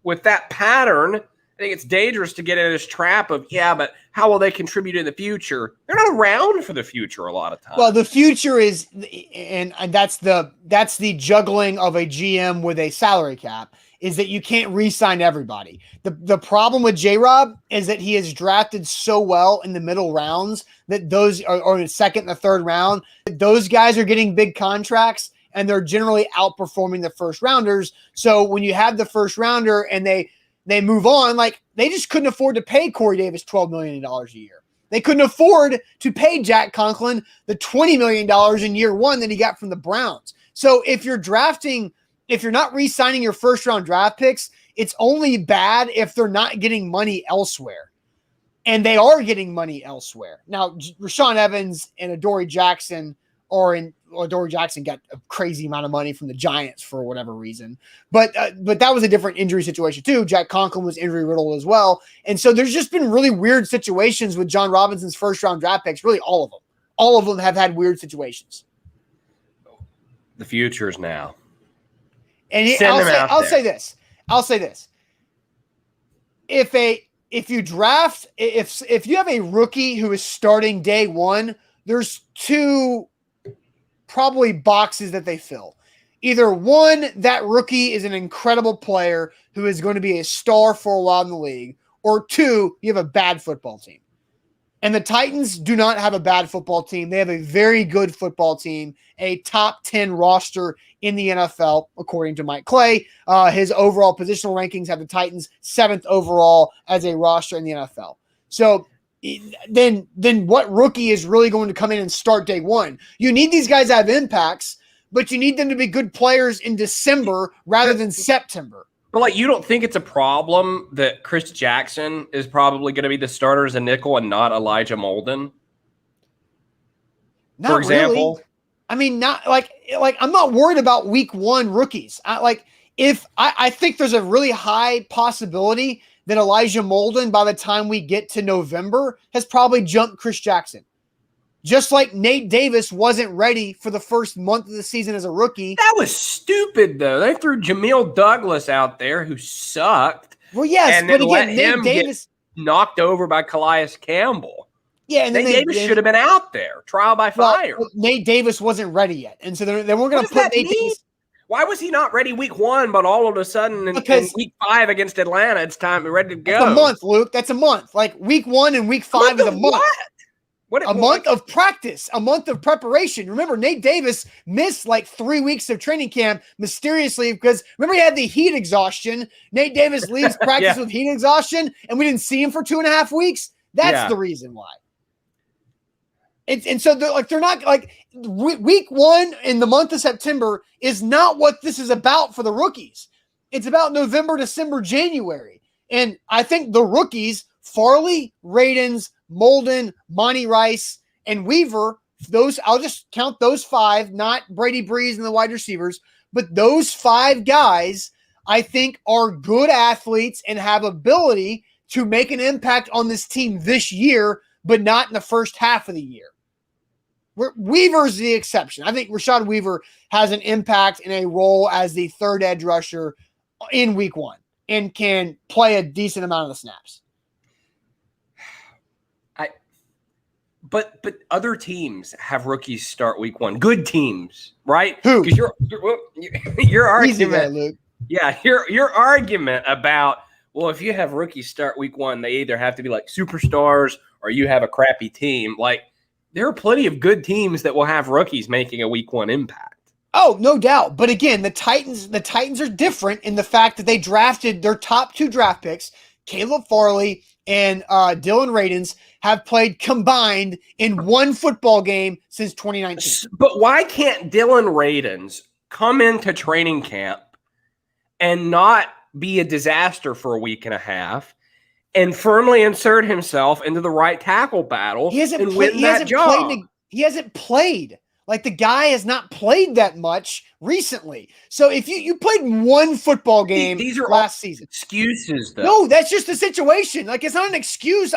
with that pattern, I think it's dangerous to get in this trap of, but how will they contribute in the future? They're not around for the future a lot of times. Well, the future is, and that's the juggling of a GM with a salary cap, is that you can't re-sign everybody. The problem with J-Rob is that he has drafted so well in the middle rounds that those or in the second and the third round, those guys are getting big contracts and they're generally outperforming the first rounders. So when you have the first rounder and they move on, like they just couldn't afford to pay Corey Davis $12 million a year. They couldn't afford to pay Jack Conklin the $20 million in year one that he got from the Browns. So if you're not re-signing your first round draft picks, it's only bad if they're not getting money elsewhere. And they are getting money elsewhere. Now, Rashaan Evans and Adoree Jackson Adoree Jackson got a crazy amount of money from the Giants for whatever reason. But that was a different injury situation too. Jack Conklin was injury riddled as well. And so there's just been really weird situations with John Robinson's first round draft picks. Really all of them. All of them have had weird situations. The future is now. And Send him out I'll there. say this. If you draft, if you have a rookie who is starting day one, there's two probably boxes that they fill. Either one, that rookie is an incredible player who is going to be a star for a while in the league, or two, you have a bad football team. And the Titans do not have a bad football team. They have a very good football team, a top 10 roster in the NFL, according to Mike Clay. His overall positional rankings have the Titans 7th overall as a roster in the NFL. So then what rookie is really going to come in and start day one? You need these guys to have impacts, but you need them to be good players in December rather than September. But like, you don't think it's a problem that Chris Jackson is probably going to be the starter as a nickel and not Elijah Molden? Not for example, really. I mean, not like I'm not worried about week one rookies. I think there's a really high possibility that Elijah Molden, by the time we get to November, has probably jumped Chris Jackson. Just like Nate Davis wasn't ready for the first month of the season as a rookie. That was stupid, though. They threw Jamil Douglas out there, who sucked. Well, yes, but again, Nate Davis knocked over by Calais Campbell. Yeah, and Nate Davis should have been out there, trial by fire. Well, Nate Davis wasn't ready yet, and so they weren't going to put Nate Davis. Why was he not ready week one, but all of a sudden in week 5 against Atlanta, it's time ready to go? That's a month, Luke. That's a month. Like week 1 and week 5 is a month. A month of practice, a month of preparation. Remember, Nate Davis missed like 3 weeks of training camp mysteriously because remember he had the heat exhaustion. Nate Davis leaves practice with heat exhaustion, and we didn't see him for 2.5 weeks. That's the reason why. And so they're not like week 1 in the month of September is not what this is about for the rookies. It's about November, December, January. And I think the rookies, Farley, Radens, Molden, Monty Rice, and Weaver, I'll just count those 5, not Brady Breeze and the wide receivers, but those 5 guys I think are good athletes and have ability to make an impact on this team this year, but not in the first half of the year. Weaver's the exception. I think Rashad Weaver has an impact in a role as the third edge rusher in week 1 and can play a decent amount of the snaps. But other teams have rookies start week 1. Good teams, right? Who? Because your argument, there, Luke. Yeah, your argument about, well, if you have rookies start week 1, they either have to be like superstars or you have a crappy team. Like, there are plenty of good teams that will have rookies making a week 1 impact. Oh, no doubt. But again, the Titans are different in the fact that they drafted their top 2 draft picks, Caleb Farley and Dylan Radens, have played combined in 1 football game since 2019. But why can't Dylan Radens come into training camp and not be a disaster for a week and a half and firmly insert himself into the right tackle battle and win that job? He hasn't played. Like, the guy has not played that much recently. So if you played 1 football game these are last season. Excuses, though. No, that's just the situation. Like, it's not an excuse.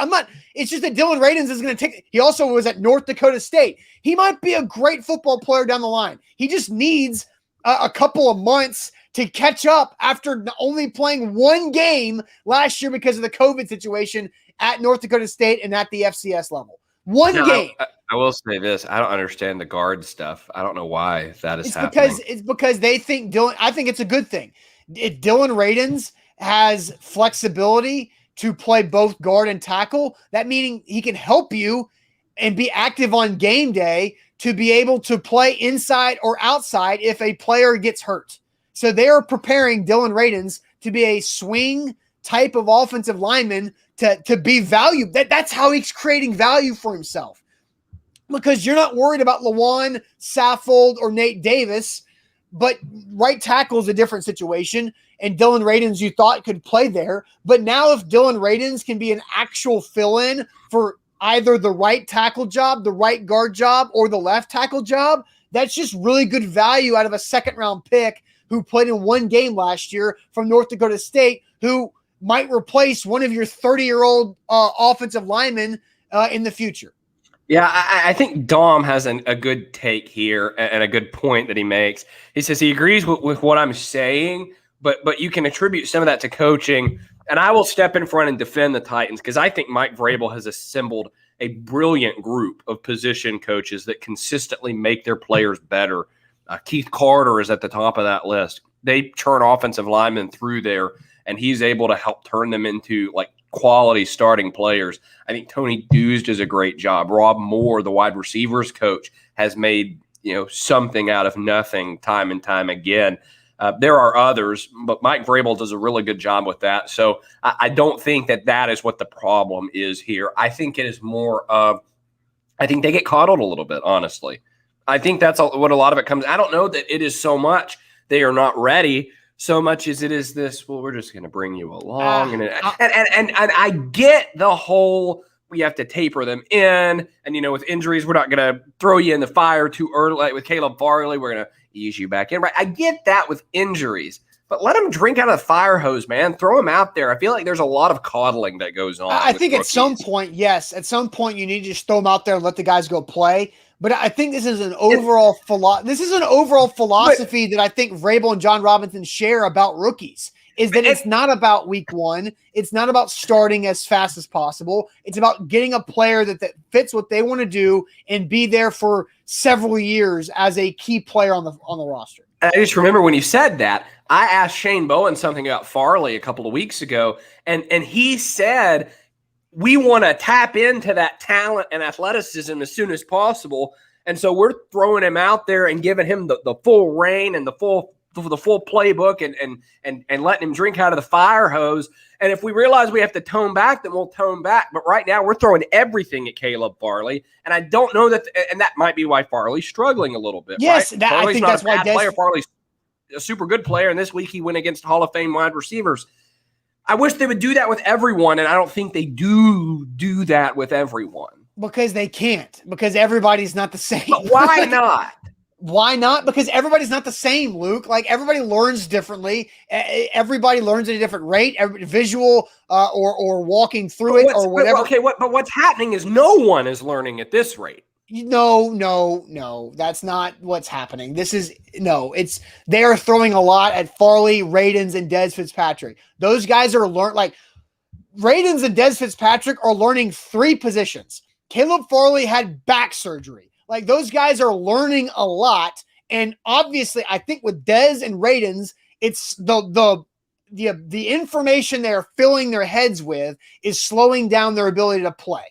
It's just that Dylan Radens is going to take. He also was at North Dakota State. He might be a great football player down the line. He just needs a couple of months to catch up after only playing 1 game last year because of the COVID situation at North Dakota State and at the FCS level. One game. I will say this. I don't understand the guard stuff. I don't know why that is happening. It's because they think Dylan – I think it's a good thing. If Dylan Radens has flexibility to play both guard and tackle, that meaning he can help you and be active on game day to be able to play inside or outside if a player gets hurt. So they are preparing Dylan Radens to be a swing type of offensive lineman to be valued. That's how he's creating value for himself. Because you're not worried about Lawan, Saffold, or Nate Davis, but right tackle is a different situation, and Dylan Radens you thought could play there. But now if Dylan Radens can be an actual fill-in for either the right tackle job, the right guard job, or the left tackle job, that's just really good value out of a second-round pick who played in 1 game last year from North Dakota State, who might replace one of your 30-year-old offensive linemen in the future. Yeah, I think Dom has a good take here and a good point that he makes. He says he agrees with what I'm saying, but you can attribute some of that to coaching. And I will step in front and defend the Titans because I think Mike Vrabel has assembled a brilliant group of position coaches that consistently make their players better. Keith Carter is at the top of that list. They turn offensive linemen through there, and he's able to help turn them into like quality starting players. I think Tony Deuce does a great job. Rob Moore, the wide receivers coach, has made something out of nothing time and time again. There are others, but Mike Vrabel does a really good job with that. So I don't think that is what the problem is here. I think it is more of, I think they get coddled a little bit, honestly. I think that's what a lot of it comes. I don't know that it is so much they are not ready, so much as it is this, well, we're just going to bring you along. And I get the whole, we have to taper them in. And, with injuries, we're not going to throw you in the fire too early. Like with Caleb Farley, we're going to ease you back in. Right? I get that with injuries. But let them drink out of the fire hose, man. Throw them out there. I feel like there's a lot of coddling that goes on. I think rookies. At some point, yes. At some point, you need to just throw them out there and let the guys go play. But I think this is an overall philosophy that I think Vrabel and John Robinson share about rookies. Is that it's not about week one. It's not about starting as fast as possible. It's about getting a player that fits what they want to do and be there for several years as a key player on the roster. I just remember when you said that, I asked Shane Bowen something about Farley a couple of weeks ago, and he said we want to tap into that talent and athleticism as soon as possible, and so we're throwing him out there and giving him the full reign and the full playbook and letting him drink out of the fire hose. And if we realize we have to tone back, then we'll tone back. But right now we're throwing everything at Caleb Farley. And I don't know that, and that might be why Farley's struggling a little bit. Yes, right? I think that's why player. Farley's a super good player. And this week he went against Hall of Fame wide receivers. I wish they would do that with everyone. And I don't think they do that with everyone. Because they can't, because everybody's not the same. But why not? Why not? Because everybody's not the same, Luke. Like, everybody learns differently. Everybody learns at a different rate, visual or walking through it or whatever. But what's happening is no one is learning at this rate. No. That's not what's happening. They are throwing a lot at Farley, Radins, and Dez Fitzpatrick. Those guys are Radins and Dez Fitzpatrick are learning 3 positions. Caleb Farley had back surgery. Like, those guys are learning a lot. And obviously, I think with Dez and Radins, it's the information they're filling their heads with is slowing down their ability to play.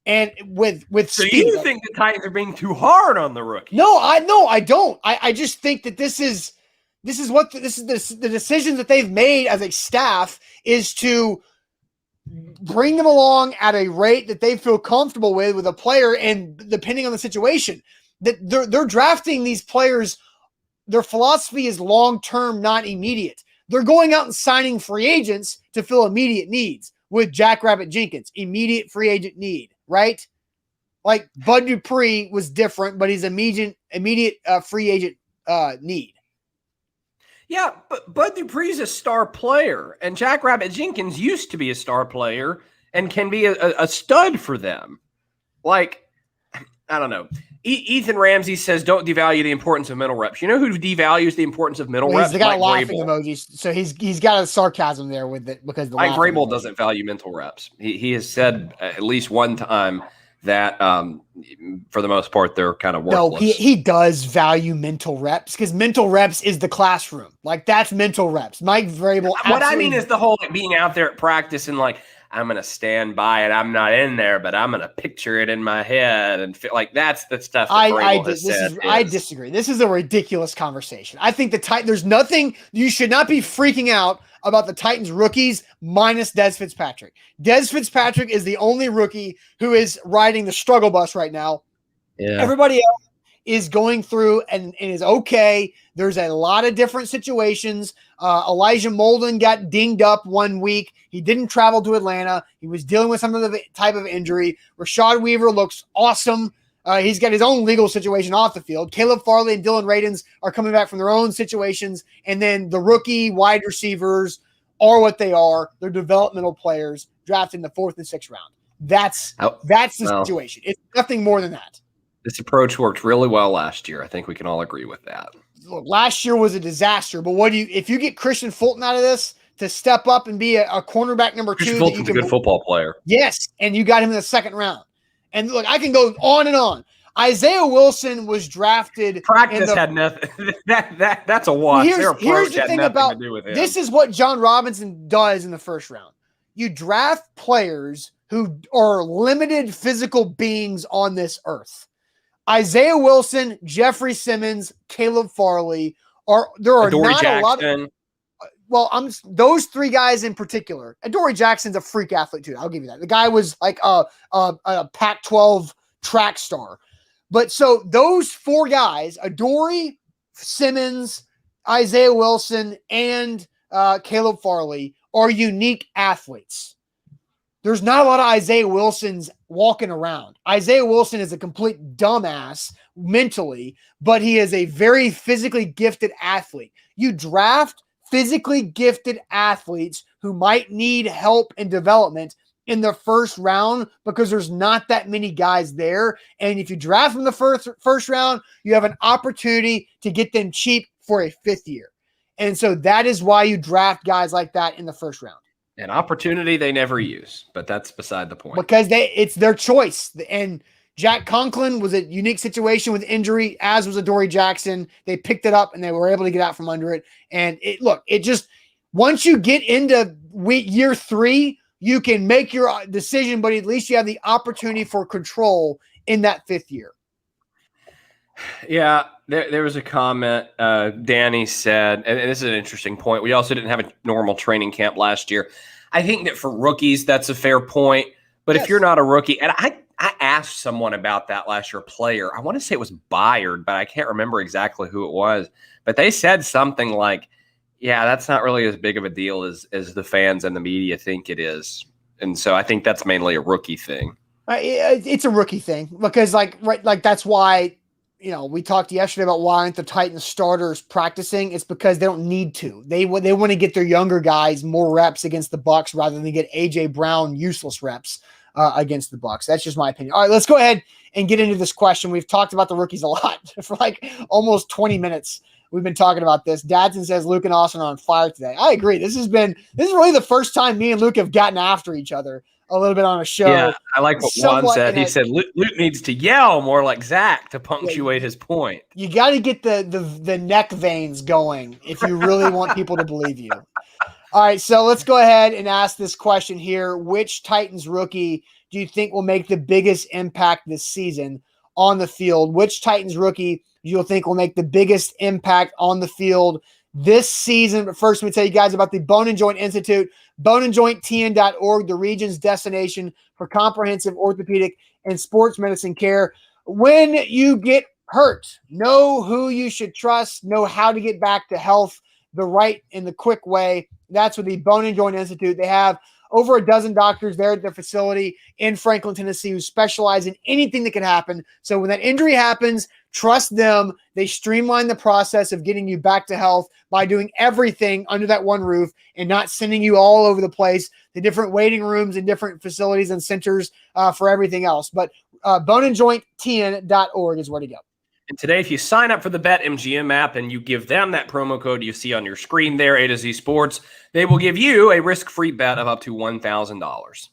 And with so speed. You think the Titans are being too hard on the rookie? No, I don't. I just think that this is the decisions that they've made as a staff is to bring them along at a rate that they feel comfortable with a player, and depending on the situation, that they're drafting these players. Their philosophy is long-term, not immediate. They're going out and signing free agents to fill immediate needs with Jack Rabbit Jenkins, immediate free agent need, right? Like Bud Dupree was different, but he's immediate free agent need. Yeah, but Bud Dupree's a star player, and Jack Rabbit Jenkins used to be a star player and can be a stud for them. Like, I don't know. Ethan Ramsey says, don't devalue the importance of middle reps. You know who devalues the importance of middle reps? He's got laughing emojis, so he's got a sarcasm there with it because Mike Vrabel doesn't value mental reps. He has said at least one time that for the most part they're kind of worthless. No, he does value mental reps because mental reps is the classroom. Like, that's mental reps. Mike Vrabel. What I mean is the whole being out there at practice and like, I'm going to stand by it. I'm not in there, but I'm going to picture it in my head and feel like that's the stuff that I disagree. This is a ridiculous conversation. I think there's nothing, you should not be freaking out about the Titans rookies minus Dez Fitzpatrick. Dez Fitzpatrick is the only rookie who is riding the struggle bus right now. Yeah. Everybody else is going through and is okay. There's a lot of different situations. Elijah Molden got dinged up one week. He didn't travel to Atlanta. He was dealing with some of the type of injury. Rashad Weaver looks awesome. He's got his own legal situation off the field. Caleb Farley and Dylan Radins are coming back from their own situations. And then the rookie wide receivers are what they are. They're developmental players drafted in the 4th and 6th round. That's the situation. It's nothing more than that. This approach worked really well last year. I think we can all agree with that. Look, last year was a disaster, but if you get Christian Fulton out of this to step up and be a cornerback number 2, Christian Fulton's a good football player. Yes, and you got him in the second round. And look, I can go on and on. Isaiah Wilson was drafted. Practice had nothing. That's a wash. Here's the thing about this is what John Robinson does in the first round. You draft players who are limited physical beings on this earth. Isaiah Wilson, Jeffrey Simmons, Caleb Farley there are Adoree not Jackson. A lot of. Well, those 3 guys in particular. Adoree Jackson's a freak athlete too. I'll give you that. The guy was like a Pac-12 track star. But so those 4 guys, Adoree, Simmons, Isaiah Wilson, and Caleb Farley, are unique athletes. There's not a lot of Isaiah Wilsons walking around. Isaiah Wilson is a complete dumbass mentally, but he is a very physically gifted athlete. You draft physically gifted athletes who might need help and development in the first round because there's not that many guys there. And if you draft from the first round, you have an opportunity to get them cheap for a 5th year. And so that is why you draft guys like that in the first round. An opportunity they never use, but that's beside the point. Because it's their choice. And Jack Conklin was a unique situation with injury, as was Adoree Jackson. They picked it up and they were able to get out from under it. And once you get into year 3, you can make your decision, but at least you have the opportunity for control in that 5th year. Yeah, there was a comment. Danny said, and this is an interesting point. We also didn't have a normal training camp last year. I think that for rookies, that's a fair point. But if you're not a rookie, and I asked someone about that last year, a player. I want to say it was Byard, but I can't remember exactly who it was. But they said something like, yeah, that's not really as big of a deal as the fans and the media think it is. And so I think that's mainly a rookie thing. It's a rookie thing because that's why, we talked yesterday about why aren't the Titans starters practicing. It's because they don't need to. They want to get their younger guys more reps against the Bucs rather than get A.J. Brown useless reps against the Bucs. That's just my opinion. All right, let's go ahead and get into this question. We've talked about the rookies a lot for almost 20 minutes. We've been talking about this. Dadson says Luke and Austin are on fire today. I agree. This is really the first time me and Luke have gotten after each other a little bit on a show. Yeah, I like what Juan said. He said Luke needs to yell more like Zach to punctuate his point. You got to get the neck veins going if you really want people to believe you. All right, so let's go ahead and ask this question here. Which Titans rookie do you think will make the biggest impact this season on the field? Which Titans rookie do you think will make the biggest impact on the field this season? But first, let me tell you guys about the Bone and Joint Institute, boneandjointtn.org, the region's destination for comprehensive orthopedic and sports medicine care. When you get hurt, know who you should trust, know how to get back to health the right and the quick way. That's with the Bone and Joint Institute. They have over a dozen doctors there at their facility in Franklin, Tennessee, who specialize in anything that can happen. So when that injury happens, trust them. They streamline the process of getting you back to health by doing everything under that one roof and not sending you all over the place, the different waiting rooms and different facilities and centers for everything else. But boneandjointtn.org is where to go. And today, if you sign up for the BetMGM app and you give them that promo code you see on your screen there, A to Z Sports, they will give you a risk-free bet of up to $1,000.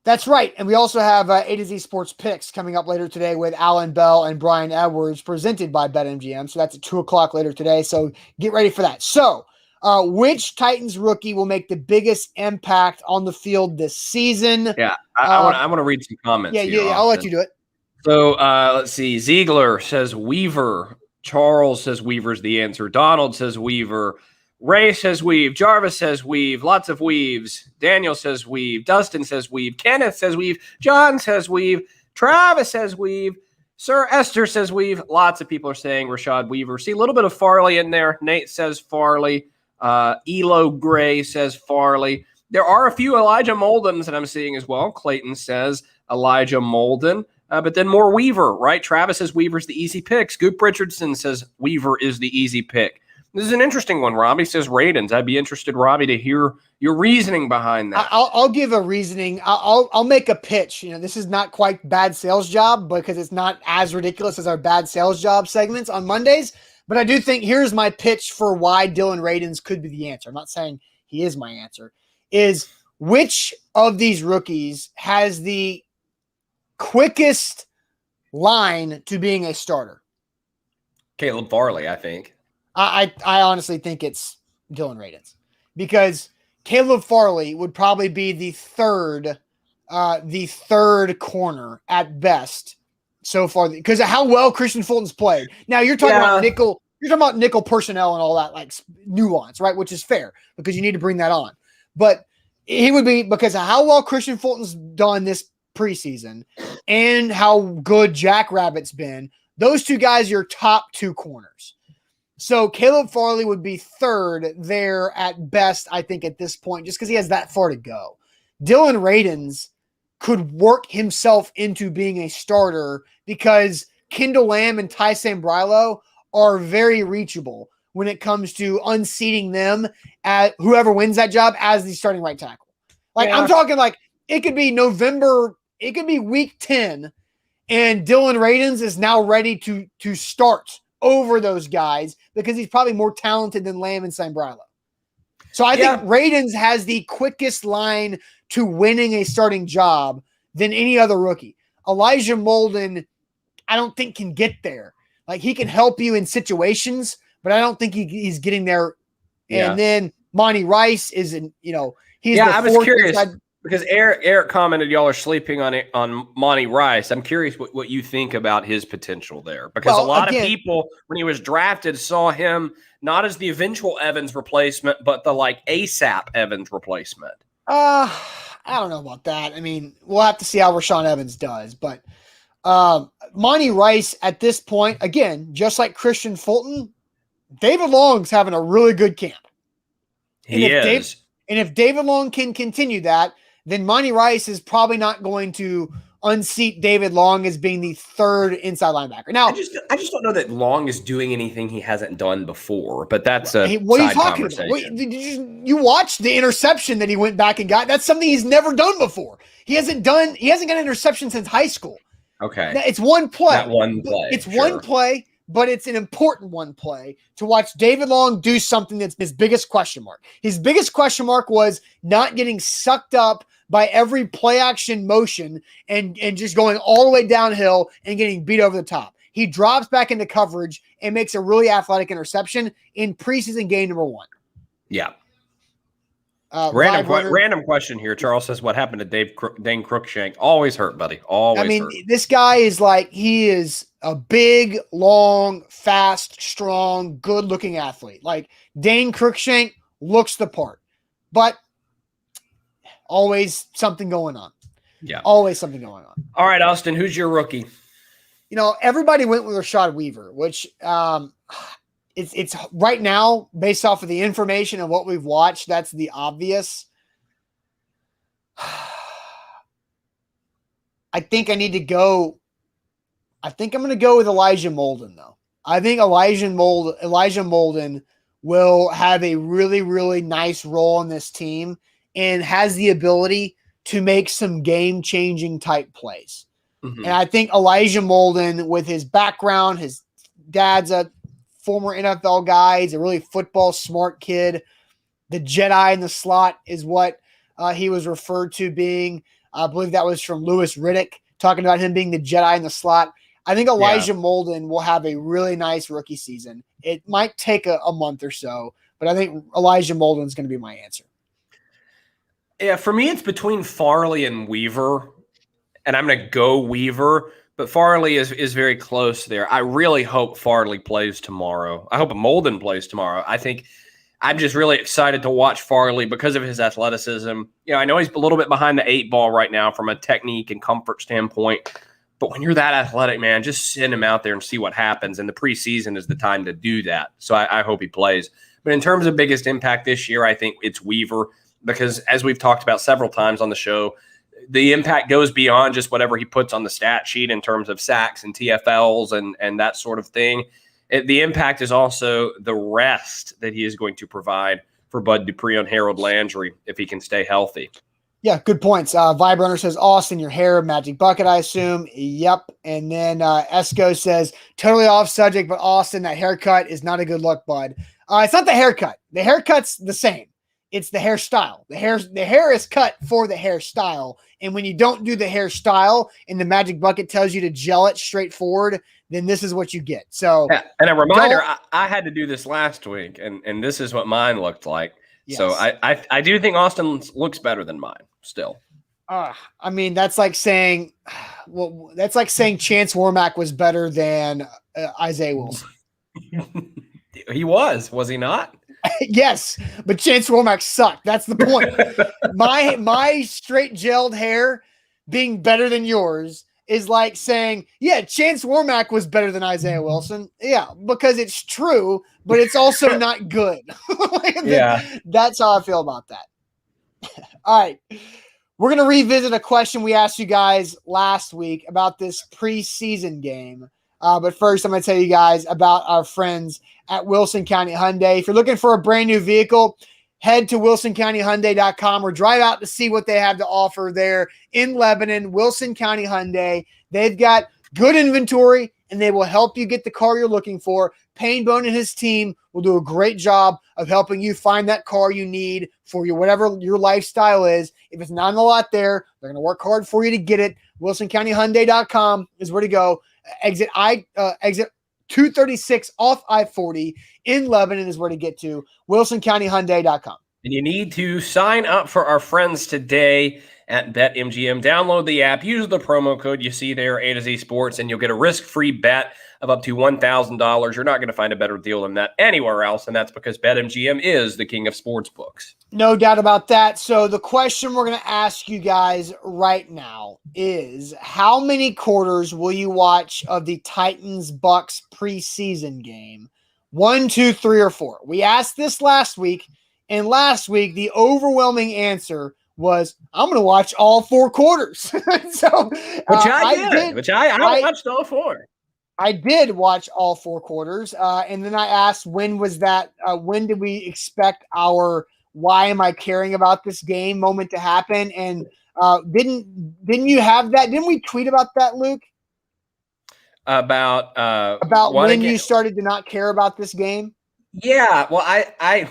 That's right. And we also have A to Z Sports Picks coming up later today with Alan Bell and Brian Edwards, presented by BetMGM. So that's at 2 o'clock later today. So get ready for that. So which Titans rookie will make the biggest impact on the field this season? Yeah, I want to read some comments. Yeah, I'll let you do it. So let's see. Ziegler says Weaver. Charles says Weaver's the answer. Donald says Weaver. Ray says Weave. Jarvis says Weave. Lots of Weaves. Daniel says Weave. Dustin says Weave. Kenneth says Weave. John says Weave. Travis says Weave. Sir Esther says Weave. Lots of people are saying Rashad Weaver. See a little bit of Farley in there. Nate says Farley. Elo Gray says Farley. There are a few Elijah Moldens that I'm seeing as well. Clayton says Elijah Molden. But then more Weaver, right? Travis says Weaver's the easy pick. Scoop Richardson says Weaver is the easy pick. This is an interesting one. Robbie says Raidens. I'd be interested, Robbie, to hear your reasoning behind that. I'll give a reasoning. I'll make a pitch. This is not quite bad sales job because it's not as ridiculous as our bad sales job segments on Mondays. But I do think here's my pitch for why Dylan Raidens could be the answer. I'm not saying he is my answer. Is which of these rookies has the quickest line to being a starter? Caleb Farley, I think. I honestly think it's Dylan Raidens because Caleb Farley would probably be the third corner at best so far because of how well Christian Fulton's played. Now you're talking about nickel. You're talking about nickel personnel and all that like nuance, right? Which is fair because you need to bring that on. But he would be because of how well Christian Fulton's done this preseason and how good Jack Rabbit's been. Those two guys are your top two corners. So Caleb Farley would be third there at best, I think, at this point, just because he has that far to go. Dylan Raidens could work himself into being a starter because Kendall Lamb and Ty Sambrailo are very reachable when it comes to unseating them at whoever wins that job as the starting right tackle. I'm talking like it could be November, it could be week 10, and Dylan Raidens is now ready to start over those guys because he's probably more talented than Lamb and Sambrailo. So I think Raidens has the quickest line to winning a starting job than any other rookie. Elijah Molden, I don't think can get there. Like he can help you in situations, but I don't think he's getting there. Yeah. And then Monty Rice is he's I was curious because Eric commented y'all are sleeping on Monty Rice. I'm curious what you think about his potential there because a lot of people when he was drafted saw him not as the eventual Evans replacement, but the like ASAP Evans replacement. I don't know about that. I mean, we'll have to see how Rashaan Evans does, but Monty Rice at this point, again, just like Christian Fulton, David Long's having a really good camp. And if David Long can continue that, then Monty Rice is probably not going to unseat David Long as being the third inside linebacker. Now, I just don't know that Long is doing anything he hasn't done before, but that's a what side are you talking conversation. About? Did you watch the interception that he went back and got? That's something he's never done before. He hasn't got an interception since high school. Okay. Now, it's one play. That one play. It's one play, but it's an important one play to watch David Long do something that's his biggest question mark. His biggest question mark was not getting sucked up by every play action motion and just going all the way downhill and getting beat over the top. He drops back into coverage and makes a really athletic interception in preseason game number 1. Yeah. Random question here. Charles says, what happened to Dane Cruikshank? Always hurt, buddy. Always hurt. This guy is he is a big, long, fast, strong, good-looking athlete. Like, Dane Cruikshank looks the part. But always something going on. Yeah. Always something going on. All right, Austin, who's your rookie? Everybody went with Rashad Weaver, which it's right now, based off of the information and what we've watched, that's the obvious. I think I'm going to go with Elijah Molden, though. I think Elijah Molden will have a really, really nice role in this team and has the ability to make some game-changing type plays. Mm-hmm. And I think Elijah Molden, with his background, his dad's a former NFL guy. He's a really football smart kid. The Jedi in the slot is what he was referred to being. I believe that was from Louis Riddick, talking about him being the Jedi in the slot. I think Elijah Molden will have a really nice rookie season. It might take a month or so, but I think Elijah Molden is going to be my answer. Yeah, for me, it's between Farley and Weaver, and I'm going to go Weaver, but Farley is very close there. I really hope Farley plays tomorrow. I hope Molden plays tomorrow. I think I'm just really excited to watch Farley because of his athleticism. I know he's a little bit behind the 8 ball right now from a technique and comfort standpoint, but when you're that athletic, man, just send him out there and see what happens, and the preseason is the time to do that. So I hope he plays. But in terms of biggest impact this year, I think it's Weaver. Because as we've talked about several times on the show, the impact goes beyond just whatever he puts on the stat sheet in terms of sacks and TFLs and that sort of thing. The impact is also the rest that he is going to provide for Bud Dupree and Harold Landry if he can stay healthy. Yeah, good points. Vibrunner says, Austin, your hair, magic bucket, I assume. Yep. And then Esco says, totally off subject, but Austin, that haircut is not a good look, bud. It's not the haircut. The haircut's the same. It's the hairstyle. The hair is cut for the hairstyle. And when you don't do the hairstyle and the magic bucket tells you to gel it straight forward, then this is what you get. So, yeah. And a reminder, I had to do this last week, and this is what mine looked like. Yes. So I do think Austin's looks better than mine still. I mean, that's like saying, Chance Warmack was better than Isaiah Wilson. He was he not? Yes, but Chance Warmack sucked. That's the point. my straight gelled hair being better than yours is like saying, yeah, Chance Warmack was better than Isaiah Wilson. Yeah, because it's true, but it's also not good. That's how I feel about that. All right. We're going to revisit a question we asked you guys last week about this preseason game. But first, I'm going to tell you guys about our friends at Wilson County Hyundai. If you're looking for a brand new vehicle, head to wilsoncountyhyundai.com or drive out to see what they have to offer there in Lebanon. Wilson County Hyundai. They've got good inventory, and they will help you get the car you're looking for. Payne Bone and his team will do a great job of helping you find that car you need for your whatever your lifestyle is. If it's not in the lot there, they're going to work hard for you to get it. WilsonCountyHyundai.com is where to go. Exit 236 off I-40 in Lebanon is where to get to. WilsonCountyHyundai.com. And you need to sign up for our friends today at BetMGM. Download the app, use the promo code you see there, A to Z Sports, and you'll get a risk-free bet of up to $1,000. You're not going to find a better deal than that anywhere else, and that's because BetMGM is the king of sports books. No doubt about that. So the question we're going to ask you guys right now is, how many quarters will you watch of the Titans-Bucks preseason game? 1, 2, 3, or 4? We asked this last week, and last week the overwhelming answer was, I'm going to watch all 4 quarters. So, I watched all 4. I did watch all 4 quarters. And then I asked, when was that? When did we expect our why am I caring about this game moment to happen? And didn't you have that? Didn't we tweet about that, Luke? About when you started to not care about this game? Yeah, well,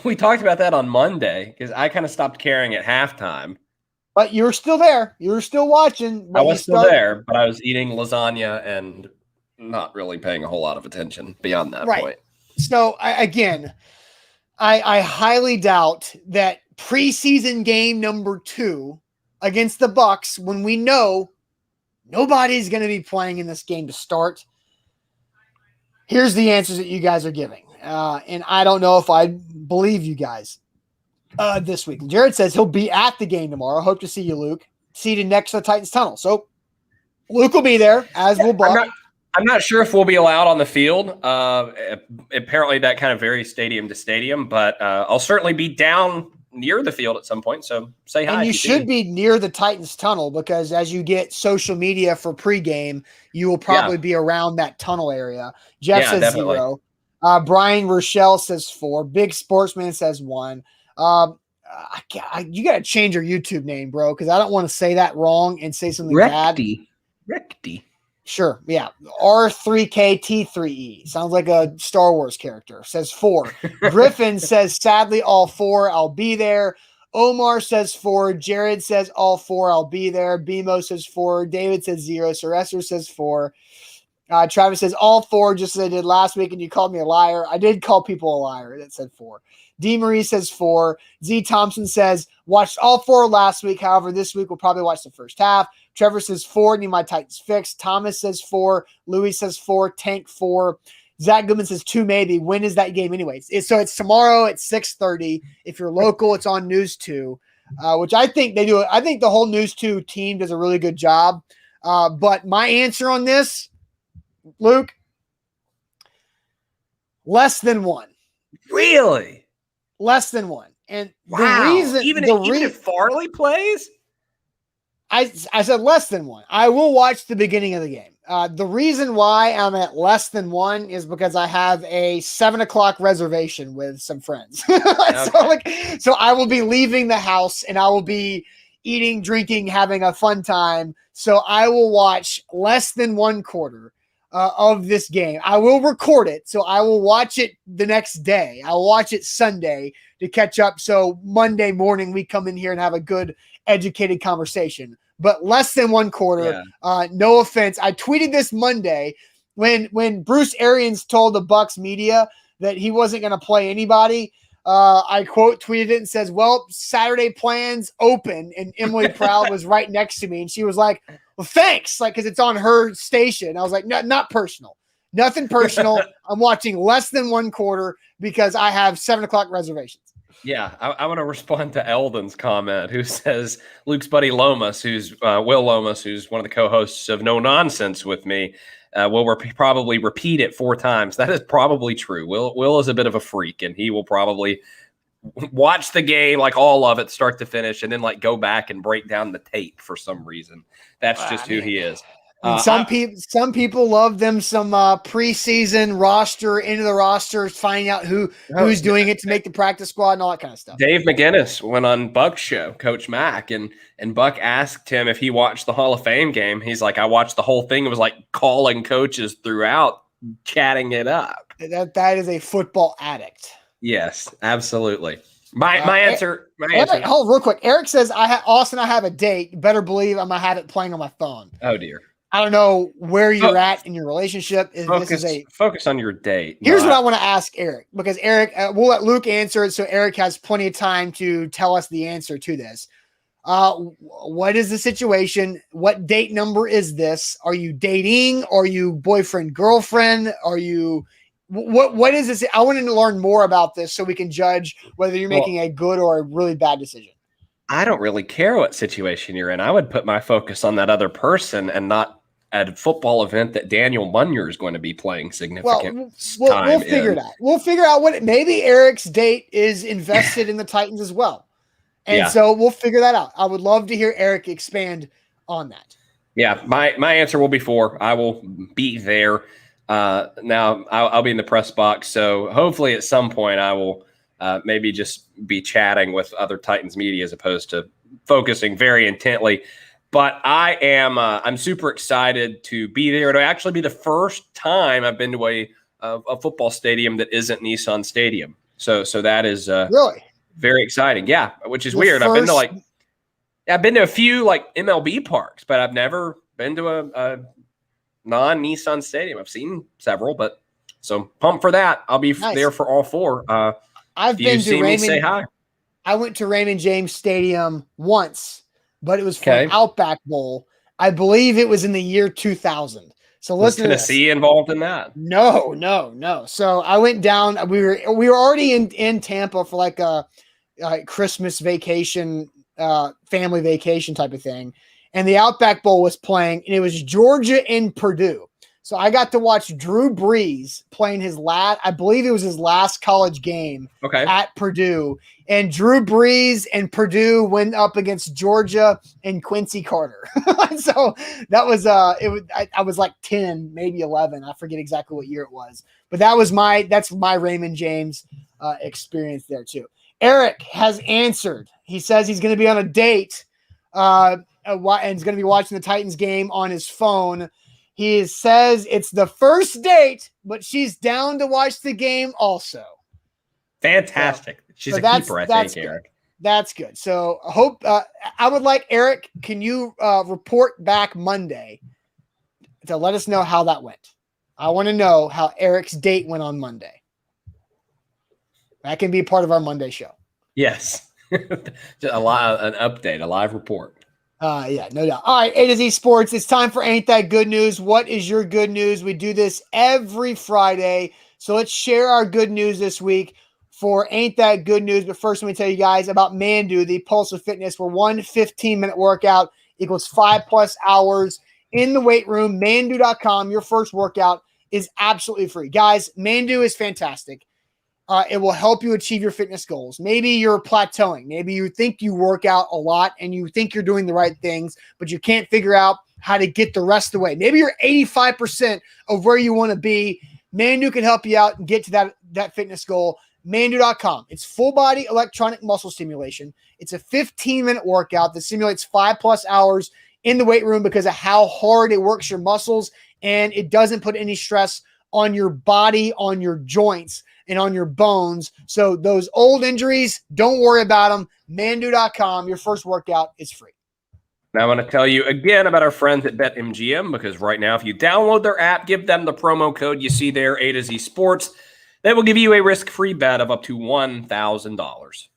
we talked about that on Monday because I kind of stopped caring at halftime. But you were still there. You were still watching. I was still there, but I was eating lasagna and not really paying a whole lot of attention beyond that point. So, I highly doubt that preseason game number 2 against the Bucks, when we know nobody's going to be playing in this game to start. Here's the answers that you guys are giving. And I don't know if I believe you guys this week. Jared says he'll be at the game tomorrow. Hope to see you, Luke. Seated next to the Titans tunnel. So Luke will be there, as will Buck. I'm not sure if we'll be allowed on the field. Apparently that kind of varies stadium to stadium, but I'll certainly be down near the field at some point. So say hi. And you should be near the Titans tunnel, because as you get social media for pregame, you will probably be around that tunnel area. Jeff says definitely. 0. Brian Rochelle says 4. Big Sportsman says 1. You got to change your YouTube name, bro, because I don't want to say that wrong and say something bad. Recti. Sure. Yeah. R3KT3E. Sounds like a Star Wars character. Says 4. Griffin says, sadly, all 4. I'll be there. Omar says 4. Jared says all 4. I'll be there. BMO says 4. David says 0. Sir Esther says 4. Travis says all 4, just as I did last week, and you called me a liar. I did call people a liar. That said 4. D. Marie says 4. Z. Thompson says, watched all 4 last week. However, this week we'll probably watch the first half. Trevor says 4. Need my Titans fixed. Thomas says 4. Louis says 4. Tank 4. Zach Goodman says 2 maybe. When is that game anyways? So it's tomorrow at 6:30. If you're local, it's on News 2, which I think they do. I think the whole News 2 team does a really good job. But my answer on this, Luke, less than 1. Really? Less than 1. And wow. The reason, even if Farley plays, I said less than 1. I will watch the beginning of the game. The reason why I'm at less than 1 is because I have a 7:00 reservation with some friends. Okay. So I will be leaving the house and I will be eating, drinking, having a fun time. So I will watch less than 1/4 of this game. I will record it. So I will watch it the next day. I'll watch it Sunday to catch up. So Monday morning, we come in here and have a good, educated conversation. But less than 1/4. Yeah. No offense. I tweeted this Monday when Bruce Arians told the Bucks media that he wasn't going to play anybody. I quote tweeted it and says, "Well, Saturday plans open." And Emily Proud was right next to me, and she was like, "Well, thanks," like because it's on her station. I was like, "No, not personal, nothing personal. I'm watching less than 1/4 because I have 7:00 reservations." Yeah, I want to respond to Eldon's comment, who says Luke's buddy Lomas, who's Will Lomas, who's one of the co-hosts of No Nonsense with me, will probably repeat it 4 times. That is probably true. Will is a bit of a freak, and he will probably watch the game, like all of it, start to finish, and then like go back and break down the tape for some reason. That's just who he is. Some people love them some preseason roster into the rosters, finding out who's doing it to make the practice squad and all that kind of stuff. Dave McGinnis went on Buck's show, Coach Mack, and Buck asked him if he watched the Hall of Fame game. He's like, I watched the whole thing. It was like calling coaches throughout, chatting it up. That is a football addict. Yes, absolutely. My answer. Hold real quick. Eric says, Austin, I have a date. You better believe I'm gonna have it playing on my phone. Oh dear. I don't know where you're at in your relationship. Focus on your date. Here's what I want to ask Eric, because Eric, we'll let Luke answer it, so Eric has plenty of time to tell us the answer to this. What is the situation? What date number is this? Are you dating? Are you boyfriend, girlfriend? Are you what is this? I want to learn more about this so we can judge whether you're making a good or a really bad decision. I don't really care what situation you're in. I would put my focus on that other person and not at a football event that Daniel Munyer is going to be playing significant time. We'll figure it out. We'll figure out maybe Eric's date is invested in the Titans as well. And so we'll figure that out. I would love to hear Eric expand on that. Yeah, my answer will be 4. I will be there. Now I'll be in the press box. So hopefully at some point I will maybe just be chatting with other Titans media as opposed to focusing very intently. But I'm super excited to be there. It'll actually be the first time I've been to a football stadium that isn't Nissan Stadium. So that is really very exciting. Yeah, which is weird. I've been to a few like MLB parks, but I've never been to a non-Nissan stadium. I've seen several, but so pumped for that. I'll be there for all 4. I've been to Raymond. Say hi. I went to Raymond James Stadium once, but it was for an Outback Bowl. I believe it was in the year 2000. So listen, was Tennessee involved in that? No. So I went down. We were already in Tampa for like a Christmas vacation, family vacation type of thing, and the Outback Bowl was playing, and it was Georgia and Purdue. So I got to watch Drew Brees playing I believe it was his last college game at Purdue. And Drew Brees and Purdue went up against Georgia and Quincy Carter. So that was I was like 10, maybe 11. I forget exactly what year it was. But that's my Raymond James experience there too. Eric has answered. He says he's going to be on a date and he's going to be watching the Titans game on his phone. He says it's the first date, but she's down to watch the game also. Fantastic. She's a keeper, I think, Eric. That's good. So I hope I would like Eric. Can you report back Monday to let us know how that went? I want to know how Eric's date went on Monday. That can be part of our Monday show. Yes. An update, a live report. Yeah, no doubt. All right, A to Z Sports. It's time for Ain't That Good News. What is your good news? We do this every Friday. So let's share our good news this week for Ain't That Good News. But first, let me tell you guys about Mandu, the Pulse of Fitness, where 1 15-minute workout equals 5+ hours in the weight room. Mandu.com. Your first workout is absolutely free. Guys, Mandu is fantastic. It will help you achieve your fitness goals. Maybe you're plateauing. Maybe you think you work out a lot and you think you're doing the right things, but you can't figure out how to get the rest of the way. Maybe you're 85% of where you want to be. Mandu can help you out and get to that fitness goal. Mandu.com. It's full body electronic muscle stimulation. It's a 15-minute workout that simulates 5+ hours in the weight room because of how hard it works your muscles, and it doesn't put any stress on your body, on your joints, and on your bones. So those old injuries, don't worry about them. Mandu.com. Your first workout is free. Now I want to tell you again about our friends at BetMGM, because right now if you download their app, give them the promo code you see there, A to Z Sports, they will give you a risk-free bet of up to $1,000.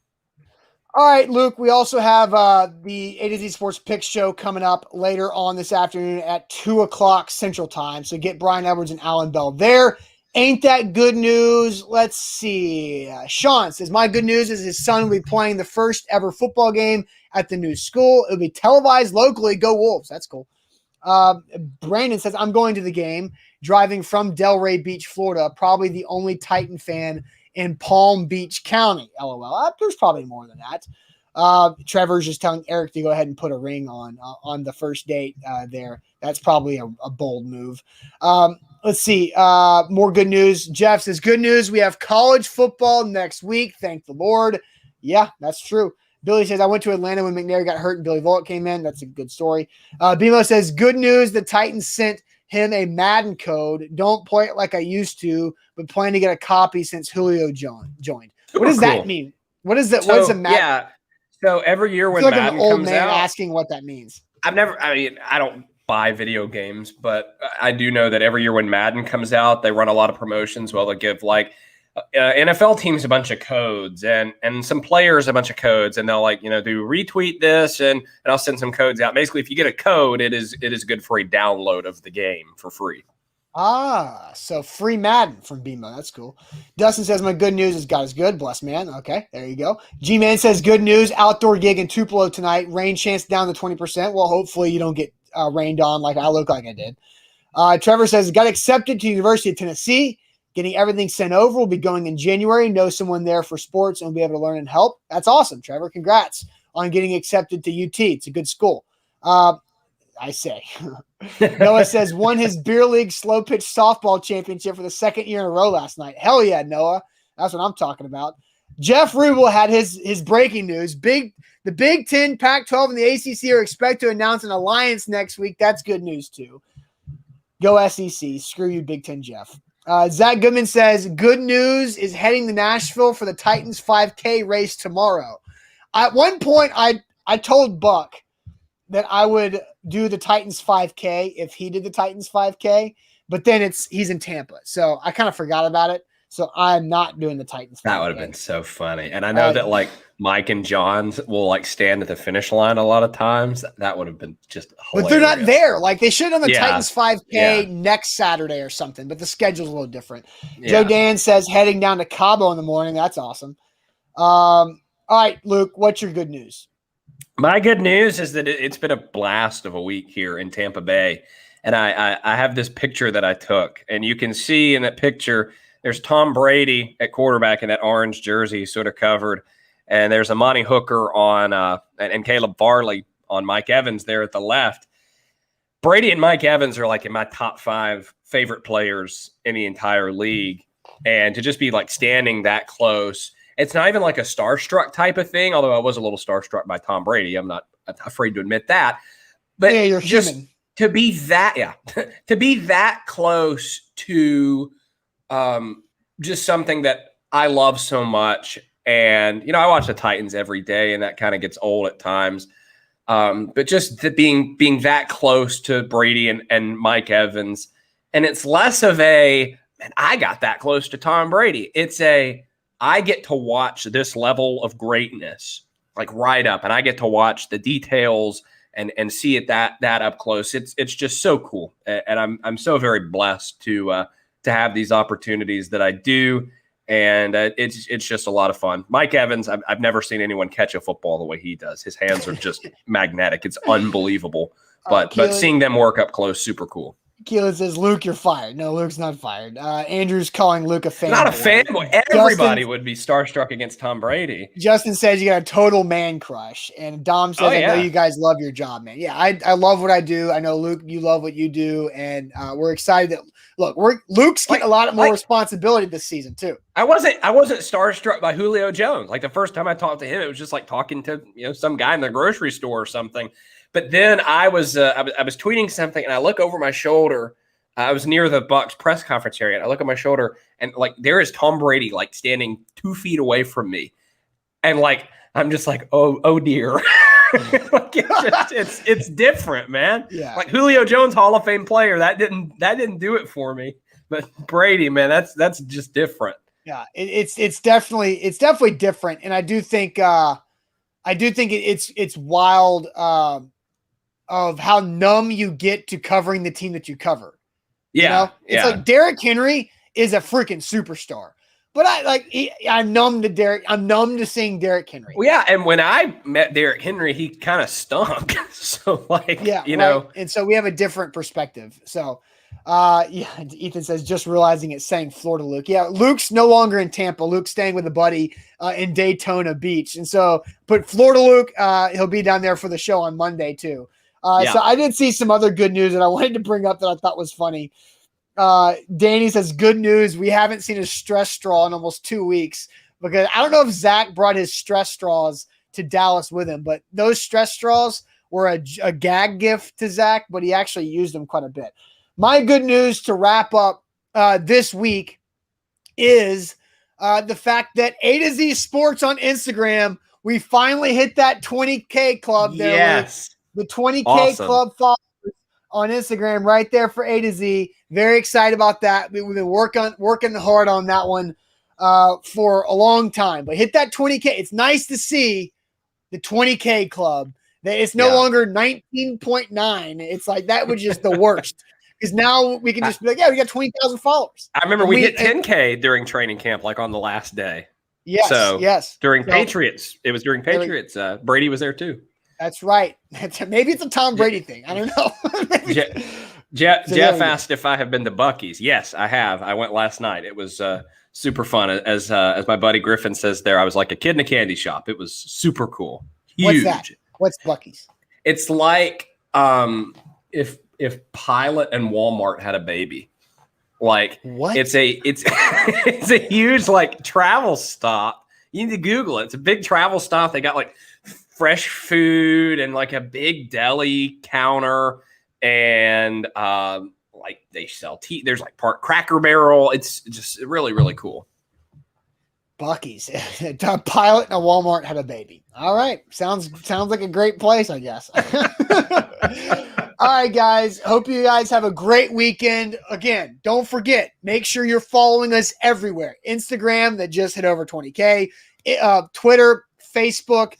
All right, Luke, we also have the A to Z Sports Picks show coming up later on this afternoon at 2 o'clock Central Time. So get Brian Edwards and Alan Bell there. Ain't that good news? Let's see. Sean says, my good news is his son will be playing the first ever football game at the new school. It'll be televised locally. Go Wolves. That's cool. Brandon says, I'm going to the game, driving from Delray Beach, Florida, probably the only Titan fan in Palm Beach County. LOL. There's probably more than that. Trevor's just telling Eric to go ahead and put a ring on the first date there. That's probably a bold move. Let's see. More good news. Jeff says, good news. We have college football next week. Thank the Lord. Yeah, that's true. Billy says, I went to Atlanta when McNair got hurt and Billy Volk came in. That's a good story. BMO says, good news. The Titans sent him a Madden code. Don't play it like I used to, but plan to get a copy since Julio joined. What does that mean? What is that? What's a Madden? Yeah. So every year when like Madden an old comes man out, asking what that means. I don't buy video games, but I do know that every year when Madden comes out, they run a lot of promotions. Well, they give like NFL teams a bunch of codes and some players a bunch of codes, and they'll do retweet this and I'll send some codes out. Basically, if you get a code, it is good for a download of the game for free. So free Madden from BMO. That's cool. Dustin says, my good news is God is good. Bless man. Okay, there you go. G-Man says, good news. Outdoor gig in Tupelo tonight. Rain chance down to 20%. Well, hopefully you don't get rained on like I look like I did. Trevor says, got accepted to University of Tennessee. Getting everything sent over. Will be going in January. Know someone there for sports and will be able to learn and help. That's awesome, Trevor. Congrats on getting accepted to UT. It's a good school. I say. Noah says, won his beer league slow pitch softball championship for the second year in a row last night. Hell yeah, Noah. That's what I'm talking about. Jeff Rubel had his breaking news. The Big Ten, Pac-12, and the ACC are expected to announce an alliance next week. That's good news too. Go SEC. Screw you, Big Ten, Jeff. Zach Goodman says, good news is heading to Nashville for the Titans 5K race tomorrow. At one point, I told Buck that I would do the Titans 5K if he did the Titans 5K, but then he's in Tampa. So I kind of forgot about it. So I'm not doing the Titans 5K. That would have been so funny. And I know that Mike and John will stand at the finish line a lot of times. That would have been just hilarious. But they're not there. They should have done the Titans 5K next Saturday or something, but the schedule's a little different. Yeah. Joe Dan says heading down to Cabo in the morning. That's awesome. All right, Luke, what's your good news? My good news is that it's been a blast of a week here in Tampa Bay. And I have this picture that I took, and you can see in that picture, there's Tom Brady at quarterback in that orange jersey, sort of covered. And there's Amani Hooker and Caleb Farley on Mike Evans there at the left. Brady and Mike Evans are in my top 5 favorite players in the entire league. And to just be standing that close, it's not even a starstruck type of thing, although I was a little starstruck by Tom Brady. I'm not afraid to admit that. But yeah, you're just human. to be that close to just something that I love so much. And, I watch the Titans every day, and that kind of gets old at times. But just being that close to Brady and Mike Evans, and it's less of man, I got that close to Tom Brady. It's I get to watch this level of greatness, right up, and I get to watch the details and see it that up close. It's just so cool, and I'm so very blessed to have these opportunities that I do. And it's just a lot of fun. Mike Evans, I've never seen anyone catch a football the way he does. His hands are just magnetic. It's unbelievable. But seeing them work up close, super cool. Keelan says, Luke, you're fired. No, Luke's not fired. Andrew's calling Luke a fanboy. Not a fanboy. Everybody would be starstruck against Tom Brady. Justin says you got a total man crush. And Dom says, I know you guys love your job, man. Yeah, I love what I do. I know, Luke, you love what you do. And we're excited that, look, Luke's getting a lot more responsibility this season, too. I wasn't starstruck by Julio Jones. Like the first time I talked to him, it was just like talking to some guy in the grocery store or something. But then I was tweeting something, and I look over my shoulder. I was near the Bucs press conference area, and I look at my shoulder, and like there is Tom Brady like standing 2 feet away from me, and like I'm just like, oh dear. Like it's different, man. Yeah. Like Julio Jones, Hall of Fame player, that didn't do it for me. But Brady, man, that's just different. Yeah, it's definitely different, and I do think it's wild. Of how numb you get to covering the team that you cover. Yeah. It's like Derrick Henry is a freaking superstar, but I'm numb to Derrick. I'm numb to seeing Derrick Henry. Well, yeah. And when I met Derrick Henry, he kind of stunk. So and so we have a different perspective. So, Ethan says, just realizing it's saying Florida Luke. Yeah. Luke's no longer in Tampa. Luke's staying with a buddy in Daytona Beach. And so, but Florida Luke, he'll be down there for the show on Monday too. So I did see some other good news that I wanted to bring up that I thought was funny. Danny says, good news. We haven't seen a stress straw in almost 2 weeks, because I don't know if Zach brought his stress straws to Dallas with him, but those stress straws were a gag gift to Zach, but he actually used them quite a bit. My good news to wrap up this week is the fact that A to Z Sports on Instagram, we finally hit that 20K club there. Yes. The 20K club followers on Instagram right there for A to Z. Very excited about that. We've been working hard on that one for a long time. But hit that 20K. It's nice to see the 20K club. That it's no longer 19.9. It's like that was just the worst. Because now we can just be like, we got 20,000 followers. I remember we hit 10K during training camp, like on the last day. Yes. So during Patriots, it was during Patriots. Brady was there too. That's right. Maybe it's a Tom Brady thing. I don't know. Jeff asked if I have been to Buc-ee's. Yes, I have. I went last night. It was super fun. As my buddy Griffin says there, I was like a kid in a candy shop. It was super cool. Huge. What's that? What's Buc-ee's? It's like if Pilot and Walmart had a baby. Like what? It's a huge like travel stop. You need to Google it. It's a big travel stop. They got like fresh food and like a big deli counter, and like they sell tea. There's like Cracker Barrel. It's just really, really cool. Buc-ee's. Pilot and a Walmart had a baby. All right. Sounds like a great place, I guess. All right, guys. Hope you guys have a great weekend. Again, don't forget, make sure you're following us everywhere. Instagram, that just hit over 20K. Twitter, Facebook,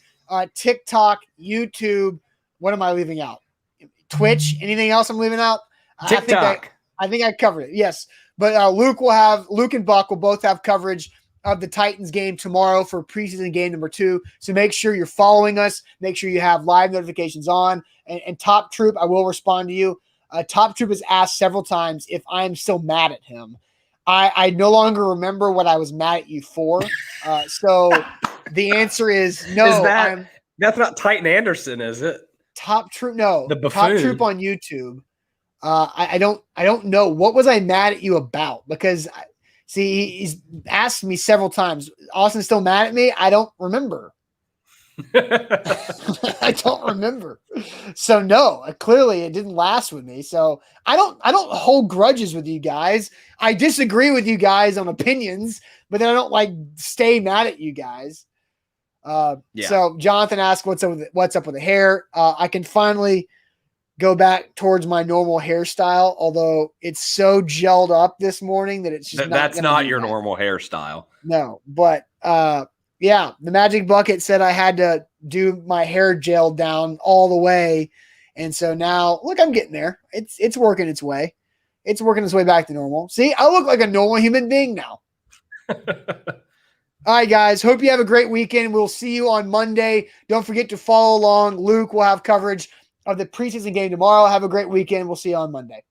TikTok, YouTube. What am I leaving out? Twitch. Anything else I'm leaving out? TikTok. I think I covered it. Yes. But Luke and Buck will both have coverage of the Titans game tomorrow for preseason game number 2. So make sure you're following us. Make sure you have live notifications on. And Top Troop, I will respond to you. Top Troop has asked several times if I'm still mad at him. I no longer remember what I was mad at you for. So the answer is no. That's not Titan Anderson, is it? Top Troop, no. The buffoon. Top Troop on YouTube. I don't know. What was I mad at you about? Because he's asked me several times. Austin's still mad at me? I don't remember. I don't remember. So no, clearly it didn't last with me. So I don't hold grudges with you guys. I disagree with you guys on opinions, but then I don't like stay mad at you guys. So Jonathan asked what's up with the hair. I can finally go back towards my normal hairstyle, although it's so gelled up this morning that it's just that's not your normal hairstyle. No, but the Magic Bucket said I had to do my hair gel down all the way. And so now, look, I'm getting there. It's working its way. It's working its way back to normal. See, I look like a normal human being now. All right, guys. Hope you have a great weekend. We'll see you on Monday. Don't forget to follow along. Luke will have coverage of the preseason game tomorrow. Have a great weekend. We'll see you on Monday.